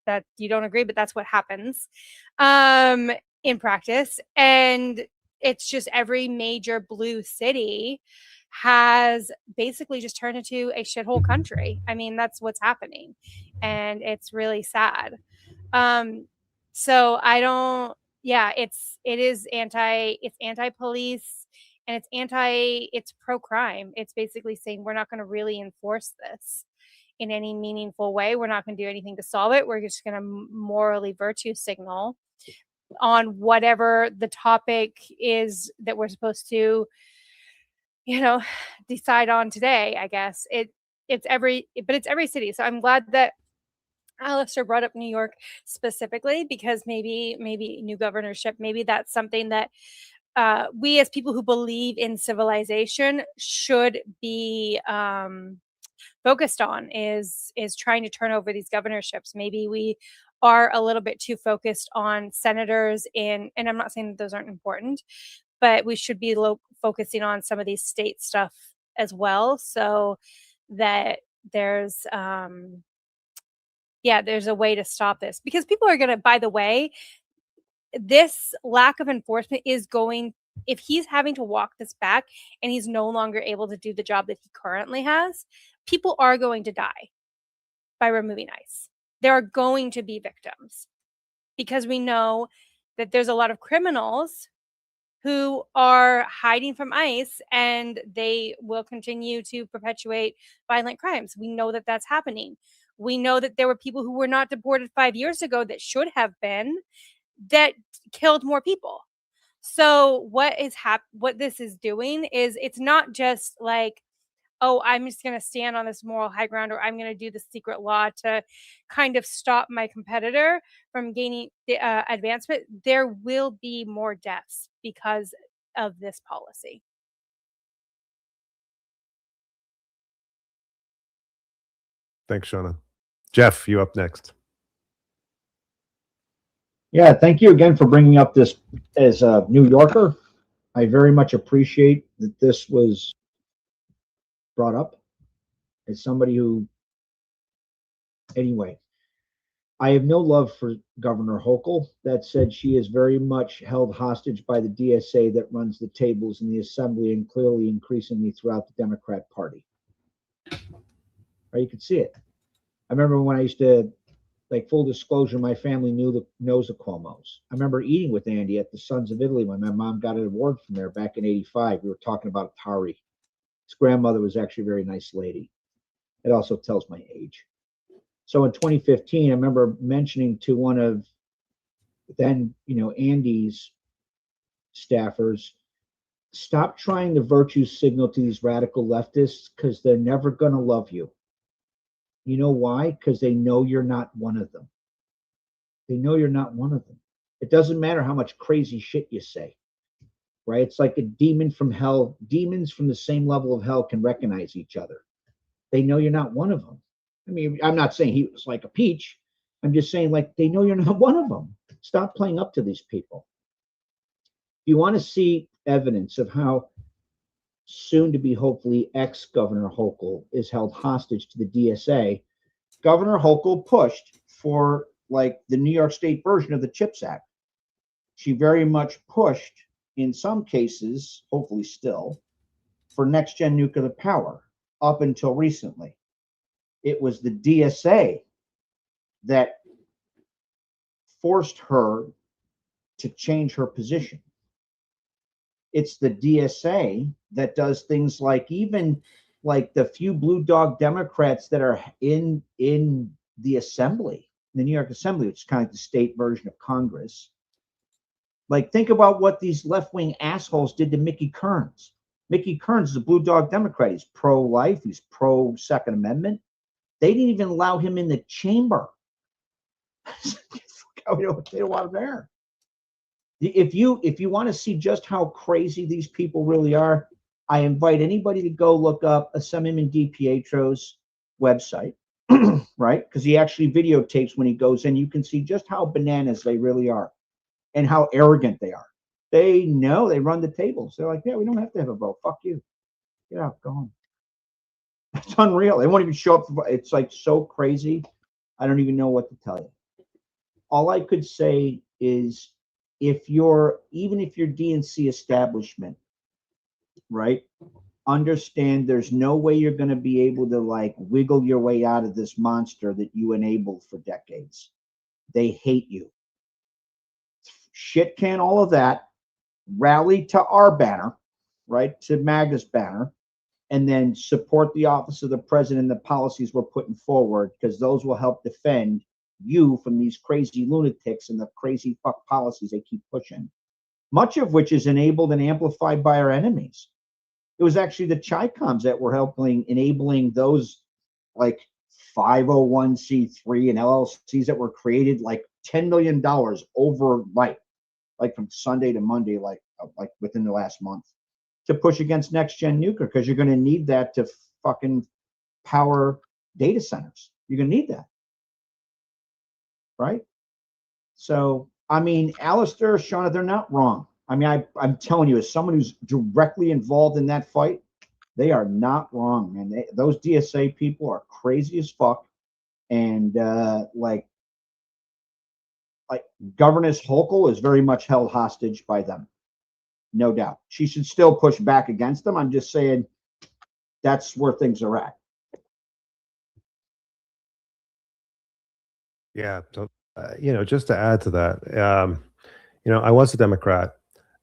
that you don't agree, but that's what happens in practice. And it's just every major blue city has basically just turned into a shithole country. I mean, that's what's happening, and it's really sad. So I don't. Yeah, it's anti-police, and it's pro-crime. It's basically saying we're not going to really enforce this in any meaningful way. We're not going to do anything to solve it. We're just going to morally virtue signal on whatever the topic is that we're supposed to, decide on today. I guess it's every city. So I'm glad that Alistair brought up New York specifically, because maybe new governorship, maybe that's something that we as people who believe in civilization should be focused on, is trying to turn over these governorships. Maybe we are a little bit too focused on senators and I'm not saying that those aren't important, but we should be focusing on some of these state stuff as well, so that there's there's a way to stop this, because people are going to, by the way, this lack of enforcement is going, if he's having to walk this back and he's no longer able to do the job that he currently has, people are going to die by removing ICE. There are going to be victims, because we know that there's a lot of criminals who are hiding from ICE, and they will continue to perpetuate violent crimes. We know that that's happening. We know that there were people who were not deported 5 years ago that should have been, that killed more people. So what this is doing is, it's not just like, oh, I'm just going to stand on this moral high ground, or I'm going to do the secret law to kind of stop my competitor from gaining the advancement. There will be more deaths because of this policy. Thanks, Shona. Jeff, you up next. Yeah, thank you again for bringing up this as a New Yorker. I very much appreciate that this was brought up. As somebody who, anyway, I have no love for Governor Hochul. That said, she is very much held hostage by the DSA that runs the tables in the assembly, and clearly increasingly throughout the Democrat Party. Right, you can see it. I remember when I used to, like, full disclosure, my family knows the Cuomos. I remember eating with Andy at the Sons of Italy when my mom got an award from there back in '85. We were talking about Atari. His grandmother was actually a very nice lady. It also tells my age. So in 2015, I remember mentioning to one of then, Andy's staffers, stop trying to virtue signal to these radical leftists, because they're never going to love you. You know why? Because they know you're not one of them. They know you're not one of them. It doesn't matter how much crazy shit you say, right? It's like a demon from hell. Demons from the same level of hell can recognize each other. They know you're not one of them. I mean, I'm not saying he was like a peach. I'm just saying, like, they know you're not one of them. Stop playing up to these people. If you want to see evidence of how soon to be hopefully ex-Governor Hochul is held hostage to the DSA, Governor Hochul pushed for, like, the New York State version of the CHIPS Act. She very much pushed, in some cases, hopefully still, for next-gen nuclear power up until recently. It was the DSA that forced her to change her position. It's the DSA that does things like, even like the few blue dog Democrats that are in the assembly, the New York Assembly, which is kind of the state version of Congress. Like, think about what these left-wing assholes did to Mickey Kearns. Mickey Kearns is a blue dog Democrat. He's pro-life. He's pro-Second Amendment. They didn't even allow him in the chamber. They don't want him there. If you want to see just how crazy these people really are, I invite anybody to go look up Assemblyman DiPietro's website, right? Because he actually videotapes when he goes in. You can see just how bananas they really are and how arrogant they are. They know they run the tables. They're like, yeah, we don't have to have a vote. Fuck you. Get out, go home. It's unreal. They won't even show up. It's like so crazy. I don't even know what to tell you. All I could say is, even if you're DNC establishment, right? understand there's no way you're going to be able to like wiggle your way out of this monster that you enabled for decades. They hate you. Shit can all of that. Rally to our banner, right? To Magna's banner, and then support the office of the president and the policies we're putting forward, because those will help defend you from these crazy lunatics and the crazy fuck policies they keep pushing, much of which is enabled and amplified by our enemies. It was actually the CHICOMs that were helping enabling those like 501c3 and LLCs that were created like $10 million overnight, like from Sunday to Monday, like within the last month, to push against next gen nuclear, because you're going to need that to fucking power data centers. You're going to need that, right? So, I mean, Alistair, Shauna, they're not wrong. I mean, I'm telling you, as someone who's directly involved in that fight, they are not wrong, man. Those DSA people are crazy as fuck, and like Governess Hochul is very much held hostage by them, no doubt. She should still push back against them. I'm just saying that's where things are at. Yeah. So, just to add to that, I was a Democrat.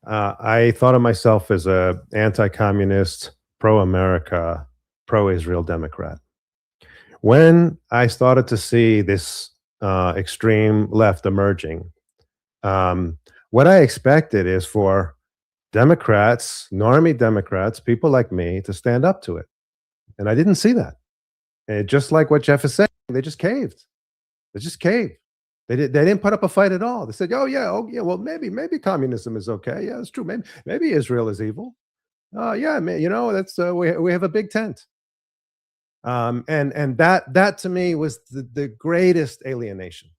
I thought of myself as a anti-communist, pro-America, pro-Israel Democrat. When I started to see this extreme left emerging, what I expected is for Democrats, normie Democrats, people like me, to stand up to it. And I didn't see that. And just like what Jeff is saying, they just caved. They just caved. They didn't put up a fight at all. They said, oh yeah, well, maybe communism is okay. Yeah, it's true. Maybe Israel is evil. Yeah, that's we have a big tent. And that to me was the greatest alienation.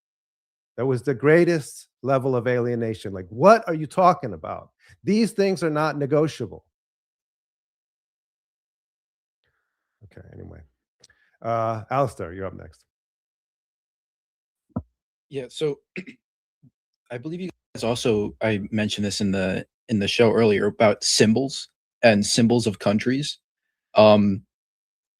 That was the greatest level of alienation. Like, what are you talking about? These things are not negotiable. Okay, anyway. Alistair, you're up next. Yeah, so I believe you guys also, I mentioned this in the show earlier about symbols and symbols of countries. And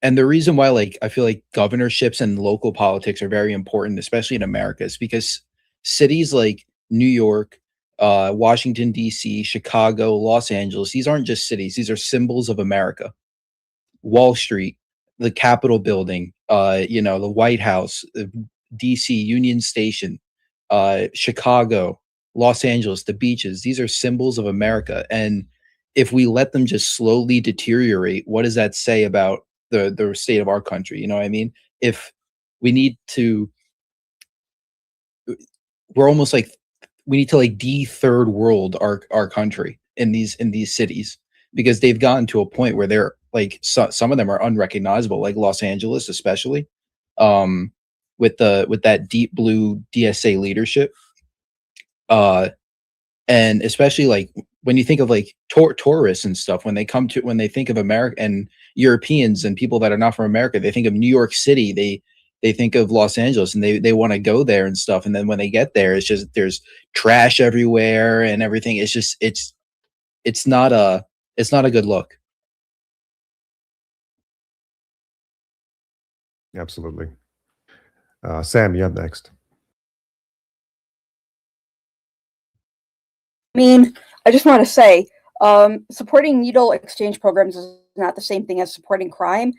the reason why, like, I feel like governorships and local politics are very important, especially in America, is because cities like New York, Washington, D.C., Chicago, Los Angeles, these aren't just cities. These are symbols of America. Wall Street, the Capitol building, the White House, D.C., Union Station, Chicago, Los Angeles, the beaches. These are symbols of America. And if we let them just slowly deteriorate, what does that say about the state of our country? You know what I mean? If we need to, we're almost like, we need to like de-third world our country in these cities, because they've gotten to a point where they're like, some of them are unrecognizable, like Los Angeles, especially, with that deep blue DSA leadership. And especially like when you think of like tourists and stuff, when they think of America and Europeans and people that are not from America, they think of New York City, they think of Los Angeles, and they want to go there and stuff. And then when they get there, it's just, there's trash everywhere and everything. It's just, it's not a good look. Absolutely. Sam, you're up next. I mean, I just want to say, supporting needle exchange programs is not the same thing as supporting crime.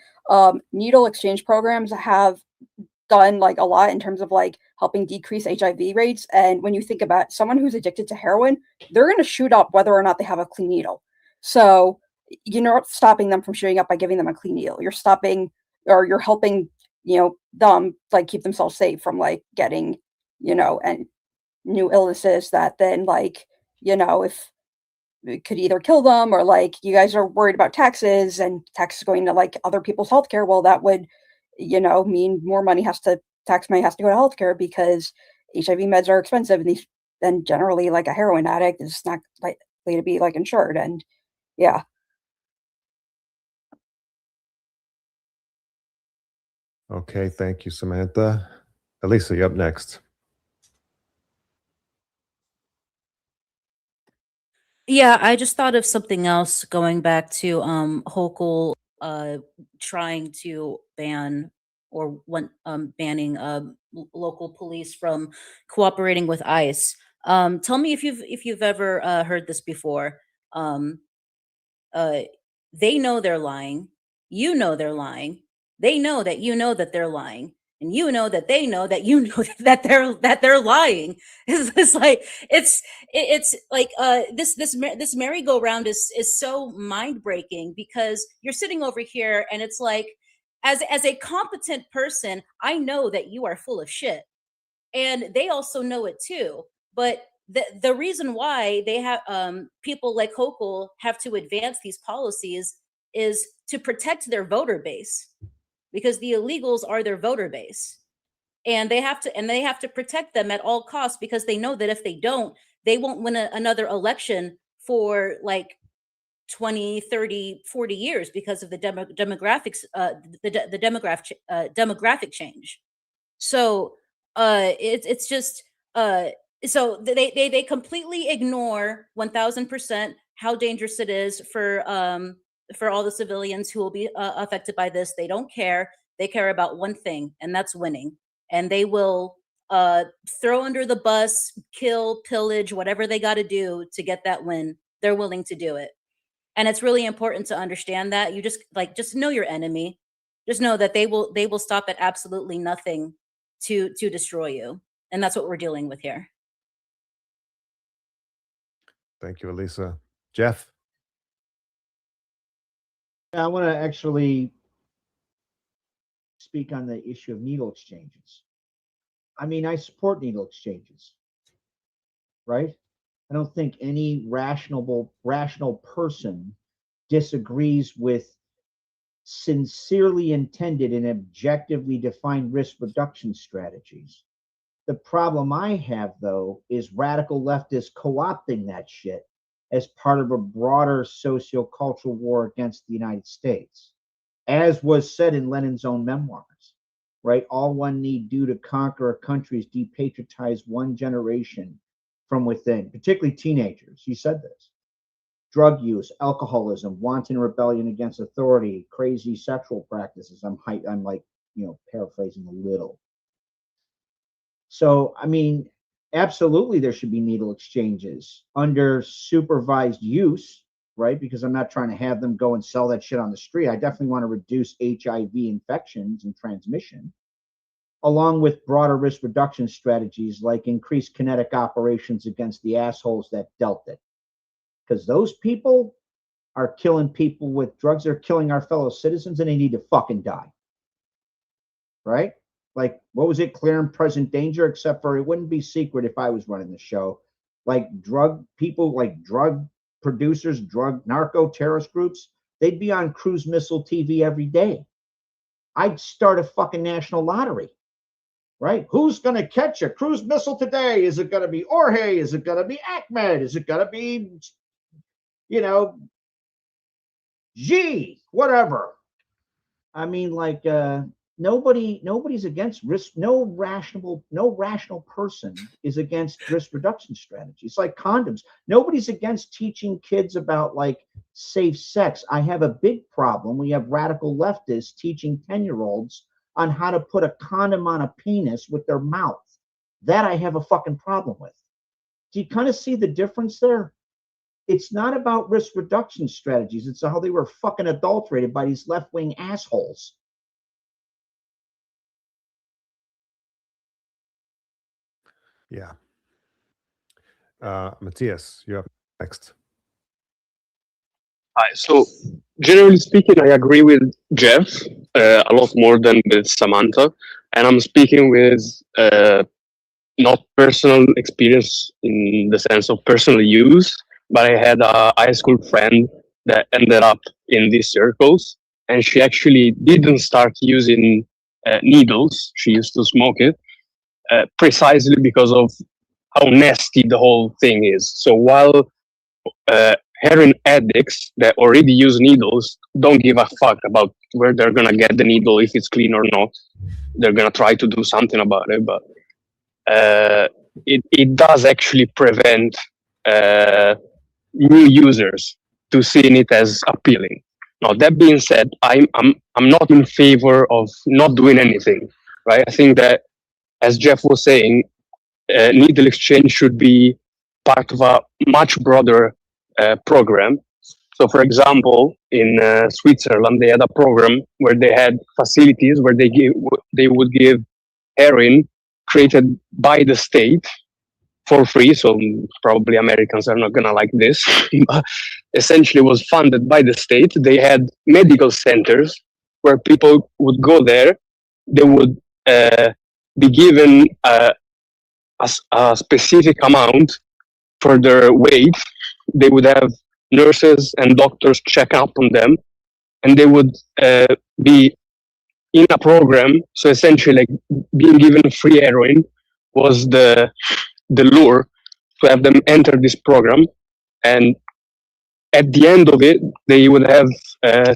Needle exchange programs have done like a lot in terms of like helping decrease HIV rates. And when you think about someone who's addicted to heroin, they're going to shoot up whether or not they have a clean needle. So you're not stopping them from shooting up by giving them a clean needle. You're stopping, or you're helping, them like keep themselves safe from like getting, and new illnesses that then like, if it could either kill them, or like you guys are worried about taxes and taxes going to like other people's healthcare. Well, that would, mean more money tax money has to go to healthcare, because HIV meds are expensive, and then generally like a heroin addict is not likely to be like insured. And yeah. Okay, thank you, Samantha. Elisa, you're up next. Yeah, I just thought of something else going back to Hochul trying to ban or banning local police from cooperating with ICE. Tell me if you've ever heard this before. Um, uh, they know they're lying. You know they're lying. They know that you know that they're lying, and you know that they know that you know that they're lying. It's like it's like this merry-go-round is so mind breaking because you're sitting over here and it's like as a competent person, I know that you are full of shit, and they also know it too. But the reason why they have people like Hochul have to advance these policies is to protect their voter base, because the illegals are their voter base, and they have to protect them at all costs, because they know that if they don't, they won't win another election for like 20, 30, 40 years because of the demographics demographic change. So it's just so they completely ignore 1000% how dangerous it is for all the civilians who will be affected by this. They don't care. They care about one thing, and that's winning. And they will throw under the bus, kill, pillage, whatever they got to do to get that win. They're willing to do it. And it's really important to understand that. You just know your enemy. Just know that they will stop at absolutely nothing to destroy you. And that's what we're dealing with here. Thank you, Elisa. Jeff? I want to actually speak on the issue of needle exchanges. I mean, I support needle exchanges, right? I don't think any rational person disagrees with sincerely intended and objectively defined risk reduction strategies. The problem I have, though, is radical leftists co-opting that shit as part of a broader socio-cultural war against the United States, as was said in Lenin's own memoirs, right? All one need do to conquer a country is depatriotize one generation from within, particularly teenagers. He said this. Drug use, alcoholism, wanton rebellion against authority, crazy sexual practices. I'm like, paraphrasing a little. So, I mean, absolutely there should be needle exchanges under supervised use, right? Because I'm not trying to have them go and sell that shit on the street. I definitely want to reduce HIV infections and transmission, along with broader risk reduction strategies like increased kinetic operations against the assholes that dealt it. Because those people are killing people with drugs. They're killing our fellow citizens, and they need to fucking die. Right? Like, what was it? Clear and present danger, except for it wouldn't be secret if I was running the show. Like drug people, like drug producers, narco terrorist groups, they'd be on cruise missile TV every day. I'd start a fucking national lottery. Right? Who's going to catch a cruise missile today? Is it going to be Jorge? Is it going to be Ahmed? Is it going to be, G, whatever. I mean, like, nobody's against risk. No rational person is against risk reduction strategies like condoms. Nobody's against teaching kids about like safe sex. I have a big problem. We have radical leftists teaching 10-year-olds on how to put a condom on a penis with their mouth. That I have a fucking problem with. Do you kind of see the difference there? It's not about risk reduction strategies. It's how they were fucking adulterated by these left-wing assholes. Yeah. Matthias, you're up next. Hi. So, generally speaking, I agree with Jeff a lot more than with Samantha, and I'm speaking with not personal experience in the sense of personal use, but I had a high school friend that ended up in these circles, and she actually didn't start using needles. She used to smoke it precisely because of how nasty the whole thing is. So while heroin addicts that already use needles don't give a fuck about where they're gonna get the needle, if it's clean or not. They're gonna try to do something about it, but it does actually prevent new users to seeing it as appealing. Now that being said, I'm not in favor of not doing anything, right? I think that, as Jeff was saying, needle exchange should be part of a much broader program. So, for example, in Switzerland, they had a program where they had facilities where they would give heroin created by the state for free. So probably Americans are not gonna like this. Essentially, was funded by the state. They had medical centers where people would go there. They would be given a specific amount for their weight. They would have nurses and doctors check up on them, and they would be in a program. So essentially, like being given free heroin was the lure to have them enter this program. And at the end of it, they would have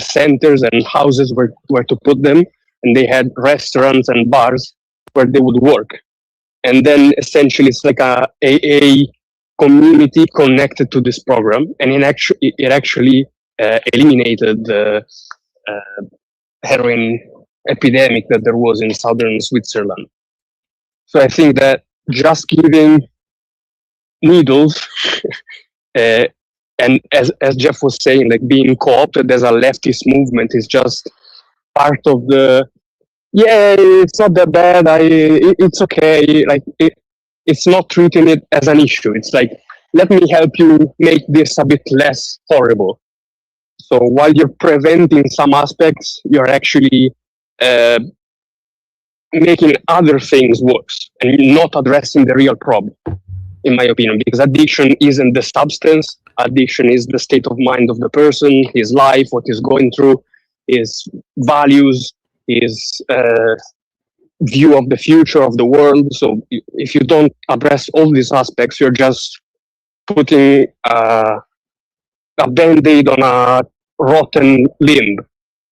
centers and houses where to put them, and they had restaurants and bars where they would work. And then essentially, it's like a AA community connected to this program, and it actually eliminated the heroin epidemic that there was in southern Switzerland. So I think that just giving needles, and as Jeff was saying, like being co-opted as a leftist movement is just part of the, yeah, it's not that bad, it's okay, like it's not treating it as an issue. It's like, let me help you make this a bit less horrible. So while you're preventing some aspects, you're actually making other things worse and not addressing the real problem, in my opinion, because addiction isn't the substance. Addiction is the state of mind of the person, his life, what he's going through, his values, his view of the future of the world. So if you don't address all these aspects, you're just putting a band-aid on a rotten limb.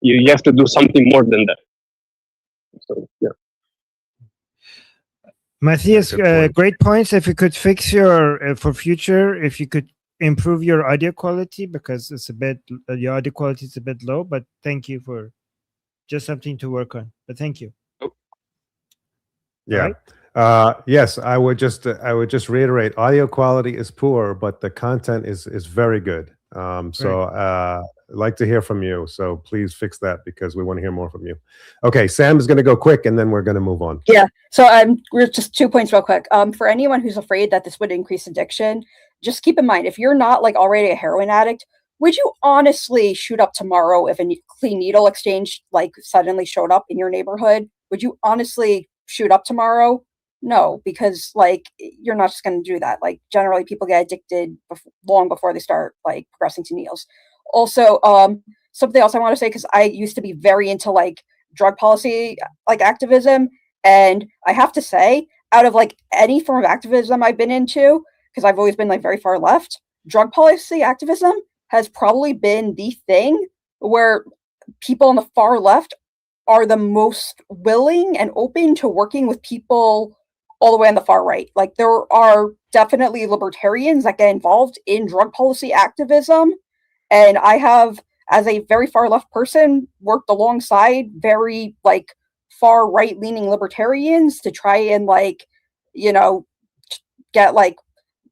You have to do something more than that. So, yeah. Matthias, great points. If you could fix your for future, if you could improve your audio quality, because it's a bit your audio quality is a bit low. But thank you for just something to work on. But thank you. Yeah. Right? Yes, I would just reiterate: audio quality is poor, but the content is very good. So I'd like to hear from you. So please fix that, because we want to hear more from you. Okay, Sam is going to go quick, and then we're going to move on. Yeah. So we're just 2 points real quick. For anyone who's afraid that this would increase addiction, just keep in mind, if you're not like already a heroin addict, would you honestly shoot up tomorrow if a clean needle exchange like suddenly showed up in your neighborhood? Would you honestly shoot up tomorrow? No, because like you're not just going to do that. Like generally people get addicted long before they start like progressing to needles. Also, something else I want to say, because I used to be very into like drug policy like activism, and I have to say, out of like any form of activism I've been into, because I've always been like very far left, drug policy activism has probably been the thing where people on the far left are the most willing and open to working with people all the way on the far right. Like there are definitely libertarians that get involved in drug policy activism. And I have, as a very far left person, worked alongside very like far right leaning libertarians to try and like, you know, get like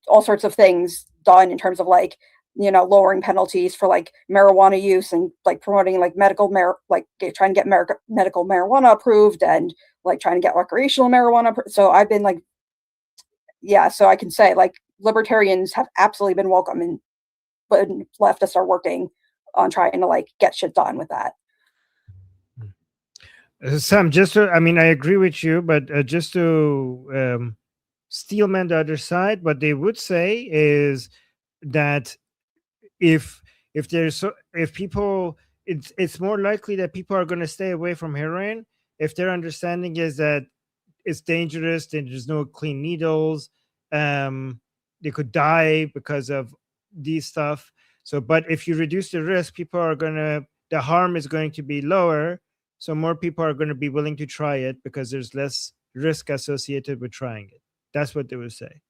all sorts of things done in terms of like, you know, lowering penalties for like marijuana use and like promoting like trying to get medical marijuana approved and like trying to get recreational marijuana. So I've been like, yeah, so I can say like libertarians have absolutely been welcome, but leftists are working on trying to like get shit done with that. Sam, just to, I mean, I agree with you, but just to steelman the other side, what they would say is that if people, it's more likely that people are going to stay away from heroin if their understanding is that it's dangerous and there's no clean needles. They could die because of these stuff. So, but if you reduce the risk, the harm is going to be lower. So more people are going to be willing to try it because there's less risk associated with trying it. That's what they would say.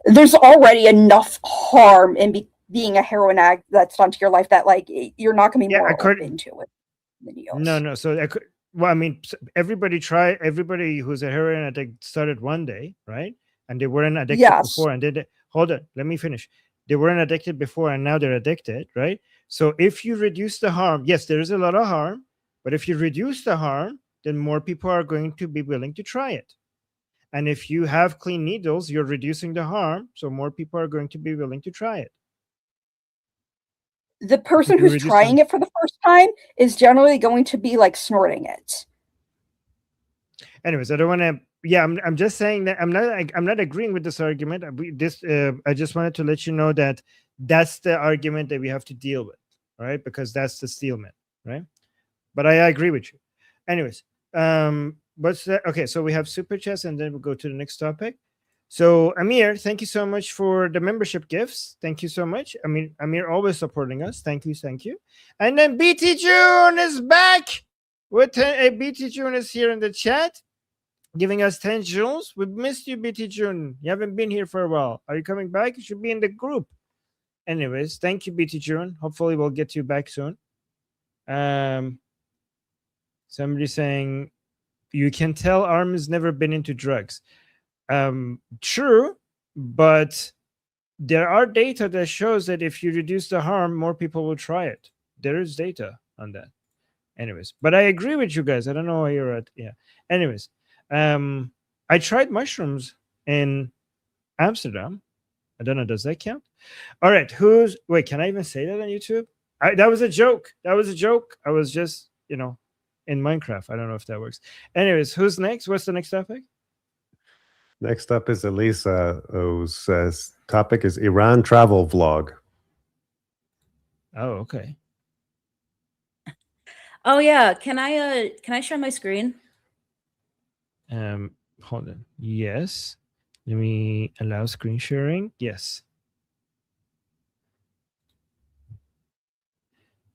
there's already enough harm in being a heroin addict that's done to your life that like you're not going to be Yeah, more according open to it. no. So well, I mean, everybody who's a heroin addict started one day, right? And they weren't addicted Yes. before, and hold on, let me finish. They weren't addicted before, and now they're addicted, right? So if you reduce the harm, yes, there is a lot of harm, but if you reduce the harm, then more people are going to be willing to try it. And if you have clean needles, you're reducing the harm, so more people are going to be willing to try it. The person who's trying it for the first time is generally going to be like snorting it. Anyways, I don't want to. Yeah, I'm just saying that I'm not agreeing with this argument. I just wanted to let you know that that's the argument that we have to deal with, right? Because that's the steelman, right? But I agree with you. Anyways, okay, so we have super chats, and then we'll go to the next topic. So Amir, thank you so much for the membership gifts. Thank you so much. I mean, Amir always supporting us. Thank you. And then BT June is back. BT June is here in the chat, giving us 10 joules. We missed you, BT June. You haven't been here for a while. Are you coming back? You should be in the group. Anyways, thank you, BT June. Hopefully we'll get you back soon. Somebody saying you can tell Arm has never been into drugs. True, but there are data that shows that if you reduce the harm, more people will try it. There is data on that. Anyways, but I agree with you guys. I don't know where you're at. Yeah. Anyways, I tried mushrooms in Amsterdam. I don't know. Does that count? All right. Wait, can I even say that on YouTube? That was a joke. That was a joke. I was just, in Minecraft. I don't know if that works. Anyways, who's next? What's the next topic? Next up is Elisa, whose topic is Iran travel vlog. Oh, okay. Oh yeah, can I share my screen? Hold on. Yes. Let me allow screen sharing. Yes.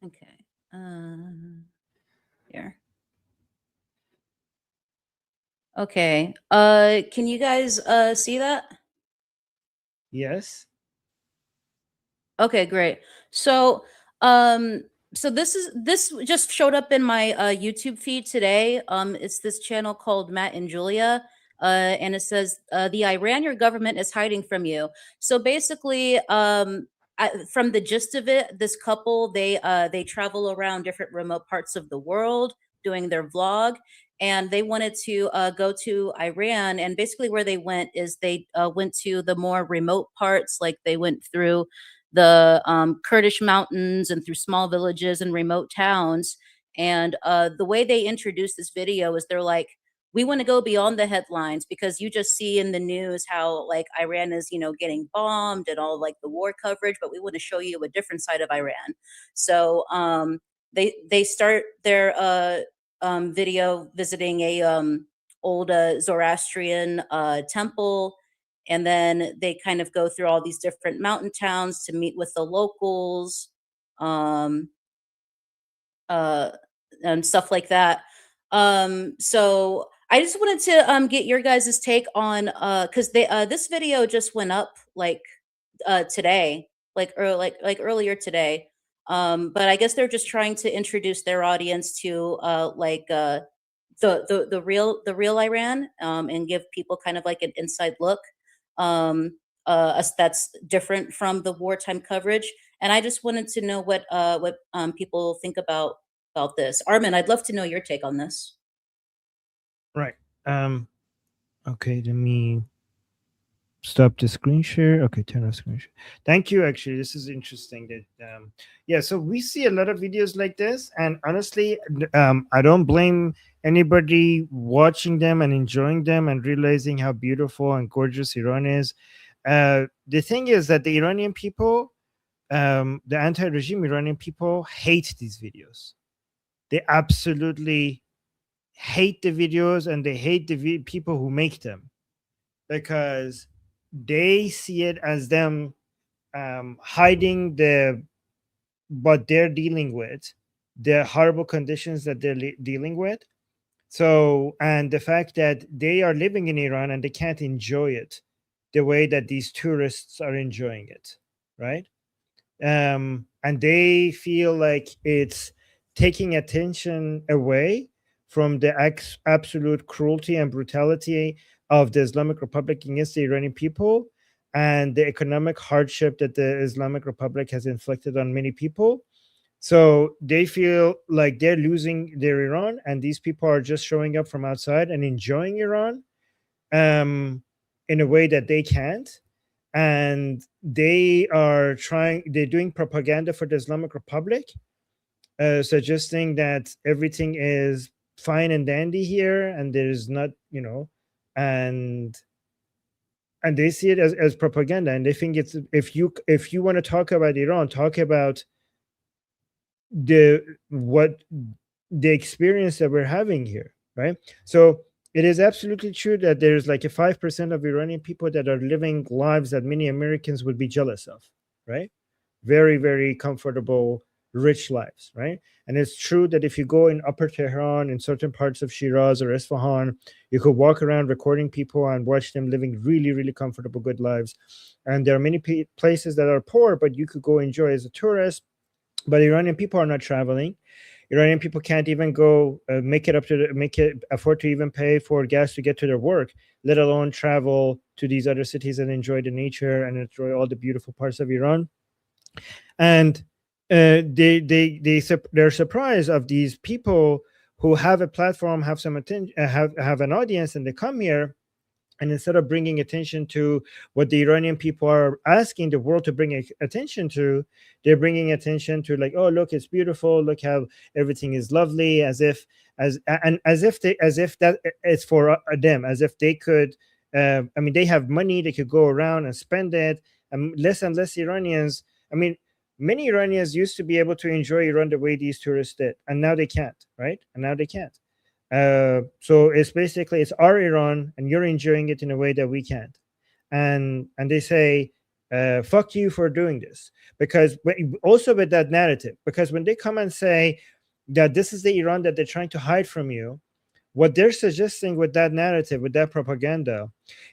Okay. Here. Okay. Can you guys see that? Yes. Okay, great. So this just showed up in my YouTube feed today. It's this channel called Matt and Julia. And it says the Iranian government is hiding from you. So basically, from the gist of it, this couple they travel around different remote parts of the world doing their vlog, and they wanted to go to Iran. And basically, where they went is they went to the more remote parts, like they went through the Kurdish mountains and through small villages and remote towns. And the way they introduced this video is they're like, we want to go beyond the headlines, because you just see in the news how like Iran is, getting bombed and all like the war coverage, but we want to show you a different side of Iran. So they start their video visiting a old Zoroastrian temple. And then they kind of go through all these different mountain towns to meet with the locals, and stuff like that. So I just wanted to get your guys' take on because this video just went up like today, like earlier today. But I guess they're just trying to introduce their audience to the real Iran, and give people kind of like an inside look that's different from the wartime coverage. And I just wanted to know what people think about this. Armin, I'd love to know your take on this. Right. Okay, let me stop the screen share. Okay, turn off screen share. Thank you. Actually, this is interesting. That yeah, so we see a lot of videos like this, and honestly, I don't blame anybody watching them and enjoying them and realizing how beautiful and gorgeous Iran is. The thing is that the Iranian people, the anti-regime Iranian people, hate these videos. They absolutely hate the videos, and they hate the people who make them, because they see it as them hiding what they're dealing with, the horrible conditions that they're dealing with. So, and the fact that they are living in Iran and they can't enjoy it the way that these tourists are enjoying it, right? And they feel like it's taking attention away from the absolute cruelty and brutality of the Islamic Republic against the Iranian people and the economic hardship that the Islamic Republic has inflicted on many people. So they feel like they're losing their Iran, and these people are just showing up from outside and enjoying Iran in a way that they can't. And they're doing propaganda for the Islamic Republic, suggesting that everything is fine and dandy here, and there's not, and they see it as propaganda, and they think it's if you want to talk about Iran, talk about the experience that we're having here, right? So it is absolutely true that there's like a 5% of Iranian people that are living lives that many Americans would be jealous of, right? Very, very comfortable, rich lives, right? And it's true that if you go in Upper Tehran, in certain parts of Shiraz or Isfahan, you could walk around recording people and watch them living really, really comfortable, good lives. And there are many places that are poor, but you could go enjoy as a tourist. But Iranian people are not traveling. Iranian people can't even go afford to even pay for gas to get to their work, let alone travel to these other cities and enjoy the nature and enjoy all the beautiful parts of Iran. And they're surprised of these people who have a platform, have some attention, have an audience, and they come here. And instead of bringing attention to what the Iranian people are asking the world to bring attention to, they're bringing attention to like, oh, look, it's beautiful. Look how everything is lovely, as if that it's for them, as if they could. They have money, they could go around and spend it. And less Iranians. Many Iranians used to be able to enjoy Iran the way these tourists did, and now they can't, right? And now they can't. So it's basically it's our Iran, and you're enjoying it in a way that we can't. And they say, fuck you for doing this. Because also with that narrative, because when they come and say that this is the Iran that they're trying to hide from you, what they're suggesting with that narrative, with that propaganda,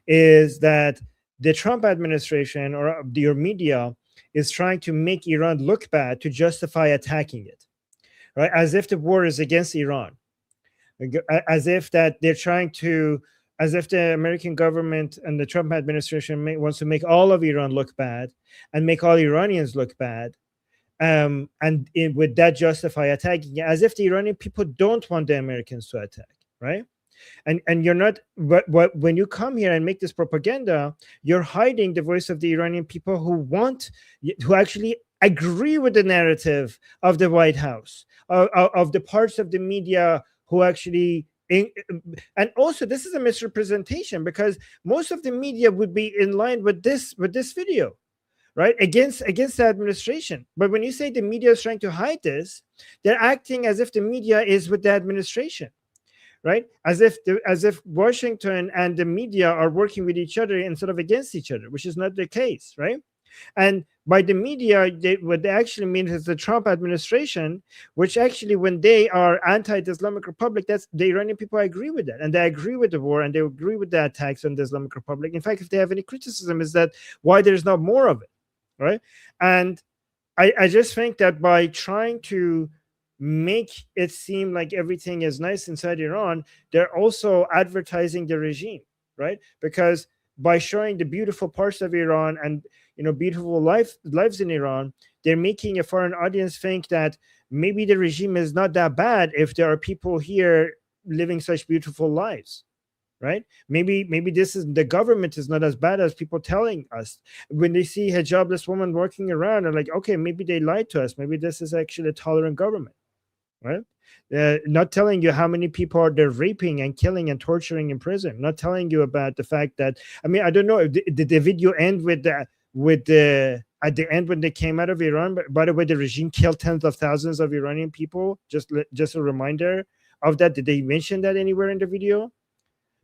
is that the Trump administration or your media is trying to make Iran look bad to justify attacking it, right? As if the war is against Iran. As if that they're trying to, as if the American government and the Trump administration wants to make all of Iran look bad and make all Iranians look bad, with that justify attacking, as if the Iranian people don't want the Americans to attack, right? And you're not, but when you come here and make this propaganda, you're hiding the voice of the Iranian people who actually agree with the narrative of the White House, of the parts of the media who actually, and also this is a misrepresentation, because most of the media would be in line with this video, right, against the administration. But when you say the media is trying to hide this, they're acting as if the media is with the administration, right? As if Washington and the media are working with each other instead of against each other, which is not the case, right? And by the media, what they actually mean is the Trump administration, which actually, when they are anti-Islamic Republic, that's the Iranian people agree with that, and they agree with the war, and they agree with the attacks on the Islamic Republic. In fact, if they have any criticism, is that why there's not more of it, right? And I just think that by trying to make it seem like everything is nice inside Iran, they're also advertising the regime, right? Because by showing the beautiful parts of Iran and beautiful lives in Iran, they're making a foreign audience think that maybe the regime is not that bad if there are people here living such beautiful lives, right? Maybe the government is not as bad as people telling us. When they see hijabless women walking around, they're like, okay, maybe they lied to us. Maybe this is actually a tolerant government, right? Not telling you how many people they're raping and killing and torturing in prison. Not telling you about the fact that, I don't know, did the video end at the end when they came out of Iran? But by the way, the regime killed tens of thousands of Iranian people. Just a reminder of that. Did they mention that anywhere in the video?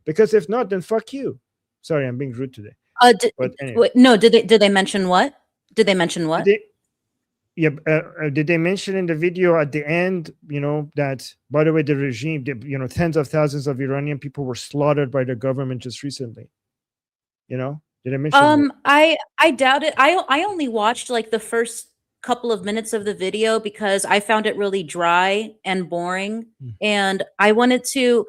Because if not, then fuck you. Sorry, I'm being rude today. But anyway. No, did they mention what? Did they mention what? Did they mention in the video at the end, that, by the way, the regime, tens of thousands of Iranian people were slaughtered by the government just recently? Did I mention that? I doubt it. I only watched like the first couple of minutes of the video because I found it really dry and boring. And I wanted to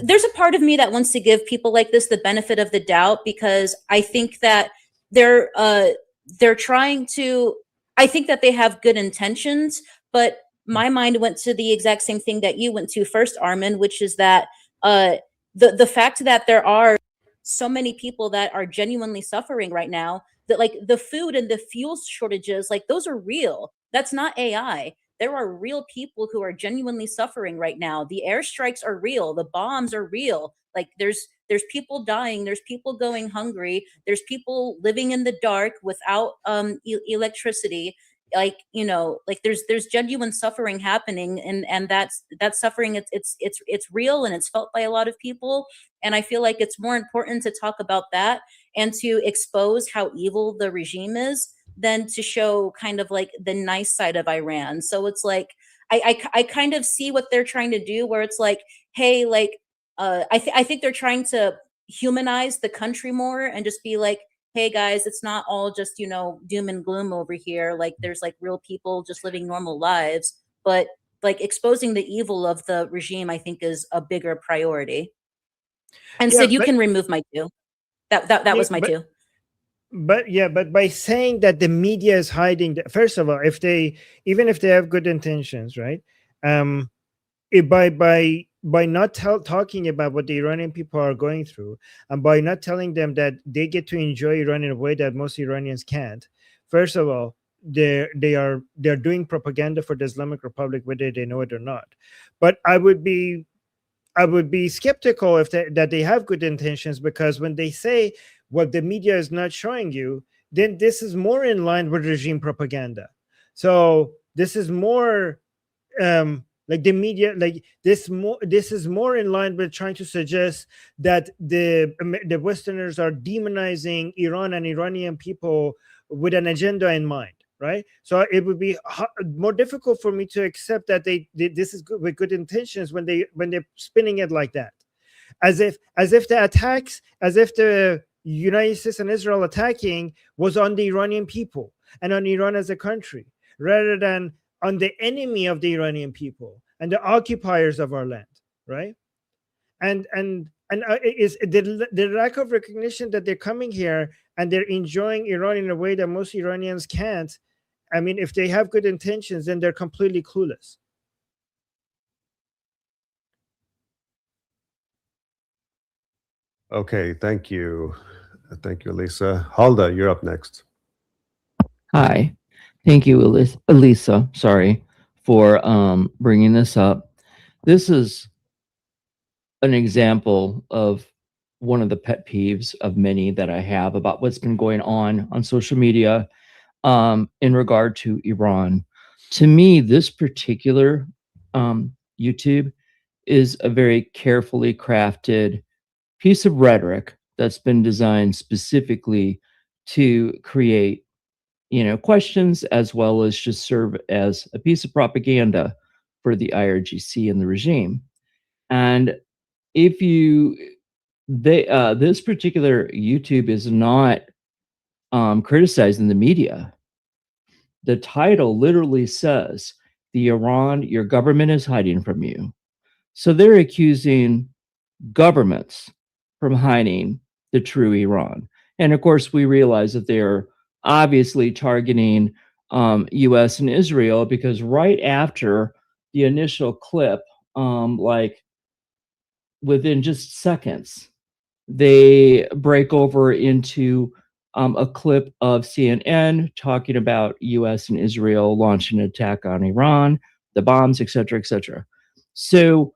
there's a part of me that wants to give people like this the benefit of the doubt, because I think that they're trying to, I think that they have good intentions, but my mind went to the exact same thing that you went to first, Armin, which is that the fact that there are so many people that are genuinely suffering right now, that like the food and the fuel shortages, like those are real. That's not AI. There are real people who are genuinely suffering right now. The airstrikes are real. The bombs are real. Like there's people dying. There's people going hungry. There's people living in the dark without electricity. Like, you know, like there's genuine suffering happening, and that's suffering. It's real, and it's felt by a lot of people. And I feel like it's more important to talk about that and to expose how evil the regime is than to show kind of like the nice side of Iran. So it's like I kind of see what they're trying to do, where it's like, hey, like I think they're trying to humanize the country more and just be like, hey guys, it's not all just, you know, doom and gloom over here. Like there's like real people just living normal lives. But like exposing the evil of the regime, I think, is a bigger priority. And Yeah, Sid, you but- can remove my two. That Yeah, was my but- two. But by saying that the media is hiding, first of all, if they, even if they have good intentions, right? By not talking about what the Iranian people are going through, and by not telling them that they get to enjoy Iran in a way that most Iranians can't, first of all, they're doing propaganda for the Islamic Republic, whether they know it or not. But I would be skeptical if that they have good intentions, because when they say what the media is not showing you, then this is more in line with regime propaganda. So this is more like the media, like this is more in line with trying to suggest that the Westerners are demonizing Iran and Iranian people with an agenda in mind, right? So it would be more difficult for me to accept that this is good, with good intentions, when they're spinning it like that, as if the United States and Israel attacking was on the Iranian people and on Iran as a country, rather than on the enemy of the Iranian people and the occupiers of our land, right? And is the lack of recognition that they're coming here and they're enjoying Iran in a way that most Iranians can't. I mean, if they have good intentions, then they're completely clueless. Okay, thank you. Thank you, Elisa. Halda, you're up next. Hi. Thank you, Elisa, sorry, for bringing this up. This is an example of one of the pet peeves of many that I have about what's been going on social media in regard to Iran. To me, this particular YouTube is a very carefully crafted piece of rhetoric that's been designed specifically to create, questions, as well as just serve as a piece of propaganda for the IRGC and the regime. And if this particular YouTube is not criticizing the media. The title literally says, "The Iran your government is hiding from you." So they're accusing governments from hiding the true Iran. And of course, we realize that they're obviously targeting US and Israel, because right after the initial clip, like within just seconds, they break over into a clip of CNN talking about US and Israel launching an attack on Iran, the bombs, et cetera, et cetera. So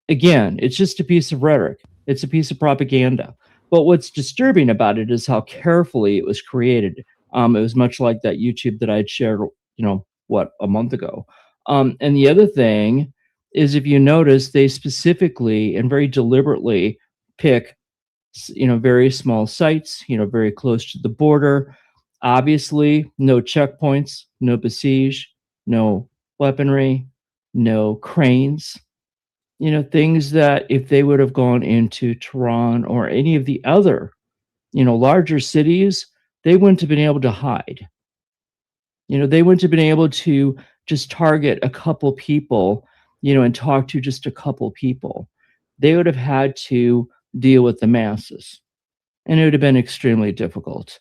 again, it's just a piece of rhetoric. It's a piece of propaganda. But what's disturbing about it is how carefully it was created. It was much like that YouTube that I'd shared, a month ago. And the other thing is, if you notice, they specifically and very deliberately pick, very small sites, very close to the border. Obviously, no checkpoints, no besiege, no weaponry, no cranes. Things that if they would have gone into Tehran or any of the other larger cities, they wouldn't have been able to hide. They wouldn't have been able to just target a couple people, and talk to just a couple people. They would have had to deal with the masses, and it would have been extremely difficult.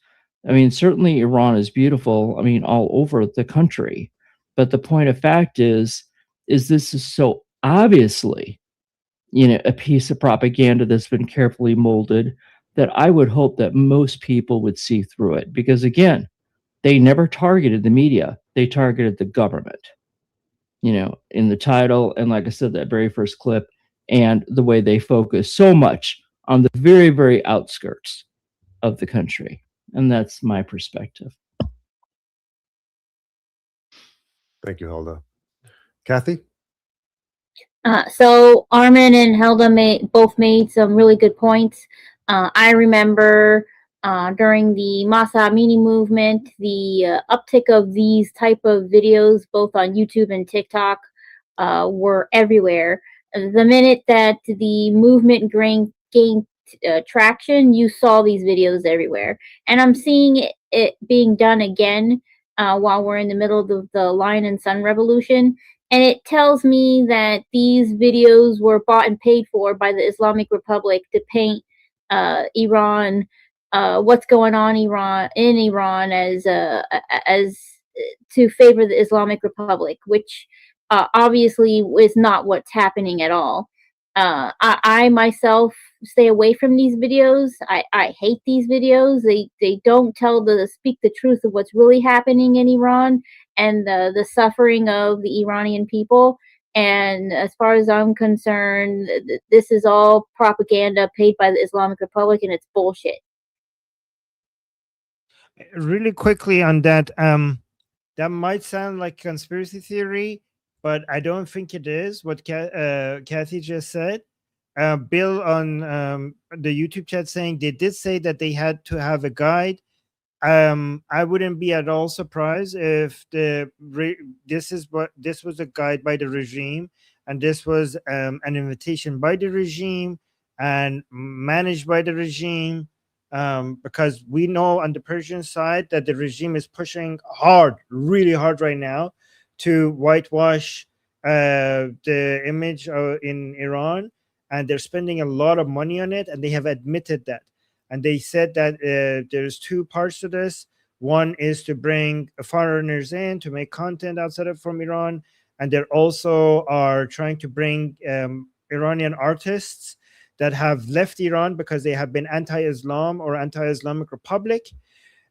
Certainly Iran is beautiful, all over the country. But the point of fact is this is so obviously, a piece of propaganda that's been carefully molded that I would hope that most people would see through it. Because again, they never targeted the media. They targeted the government, in the title. And like I said, that very first clip, and the way they focus so much on the very, very outskirts of the country. And that's my perspective. Thank you, Hilda. Kathy? So Armin and Helda both made some really good points. I remember during the Masa Amini movement, the uptick of these type of videos, both on YouTube and TikTok, were everywhere. The minute that the movement gained traction, you saw these videos everywhere. And I'm seeing it being done again while we're in the middle of the Lion and Sun Revolution. And it tells me that these videos were bought and paid for by the Islamic Republic to paint Iran, what's going on in Iran as to favor the Islamic Republic, which obviously is not what's happening at all. I myself stay away from these videos. I hate these videos. They don't speak the truth of what's really happening in Iran and the suffering of the Iranian people. And as far as I'm concerned, this is all propaganda paid by the Islamic Republic, and it's bullshit. Really quickly on that, that might sound like conspiracy theory, but I don't think it is what Kathy just said. Bill on the YouTube chat saying they did say that they had to have a guide. I wouldn't be at all surprised if this was a guide by the regime, and this was an invitation by the regime and managed by the regime, because we know on the Persian side that the regime is pushing hard, really hard right now, to whitewash the image in Iran, and they're spending a lot of money on it, and they have admitted that. And they said that there's two parts to this. One is to bring foreigners in to make content outside of from Iran, and they also are trying to bring Iranian artists that have left Iran because they have been anti-Islam or anti-Islamic Republic.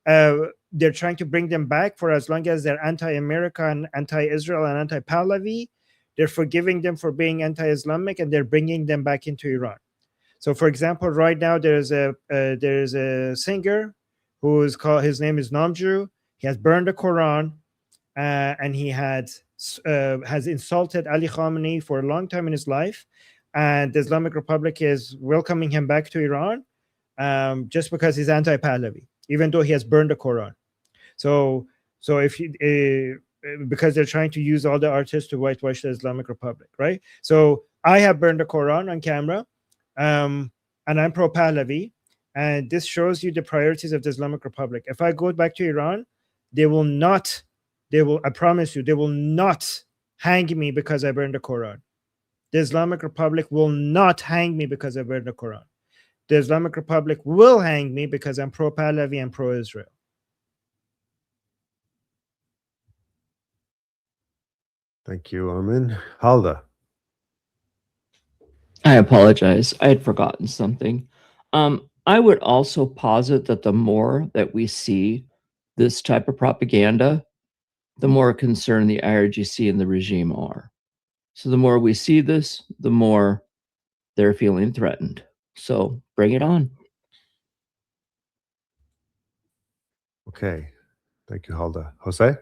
They're trying to bring them back for as long as they're anti-America and anti-Israel and anti-Pahlavi. They're forgiving them for being anti-Islamic, and they're bringing them back into Iran. So, for example, right now there's a singer who is called, his name is Namju. He has burned the Quran, and he has insulted Ali Khamenei for a long time in his life. And the Islamic Republic is welcoming him back to Iran just because he's anti-Pahlavi, even though he has burned the Quran. So if you, because they're trying to use all the artists to whitewash the Islamic Republic, right? So I have burned the Quran on camera. And I'm pro-Pahlavi, and this shows you the priorities of the Islamic Republic. If I go back to Iran, I promise you, they will not hang me because I burned the Quran. The Islamic Republic will not hang me because I burned the Quran. The Islamic Republic will hang me because I'm pro-Pahlavi and pro-Israel. Thank you, Armin. Halda. I apologize. I had forgotten something. I would also posit that the more that we see this type of propaganda, the more concerned the IRGC and the regime are. So the more we see this, the more they're feeling threatened. So bring it on. Okay. Thank you, Halda. Jose?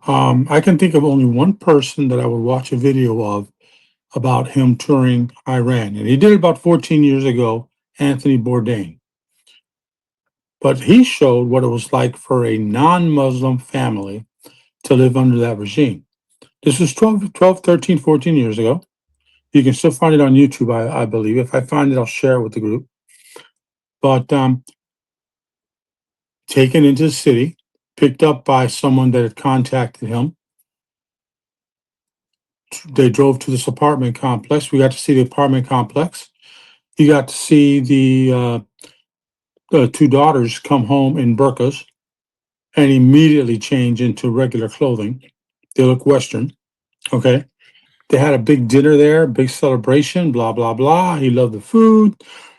I can think of only one person that I would watch a video of about him touring Iran. And he did it about 14 years ago, Anthony Bourdain. But he showed what it was like for a non-Muslim family to live under that regime. This was 13, 14 years ago. You can still find it on YouTube, I believe. If I find it, I'll share it with the group. But taken into the city, picked up by someone that had contacted him. They drove to this apartment complex. We got to see the apartment complex. You got to see the two daughters come home in burqas and immediately change into regular clothing. They look Western. Okay. They had a big dinner there, big celebration, blah, blah, blah. He loved the food.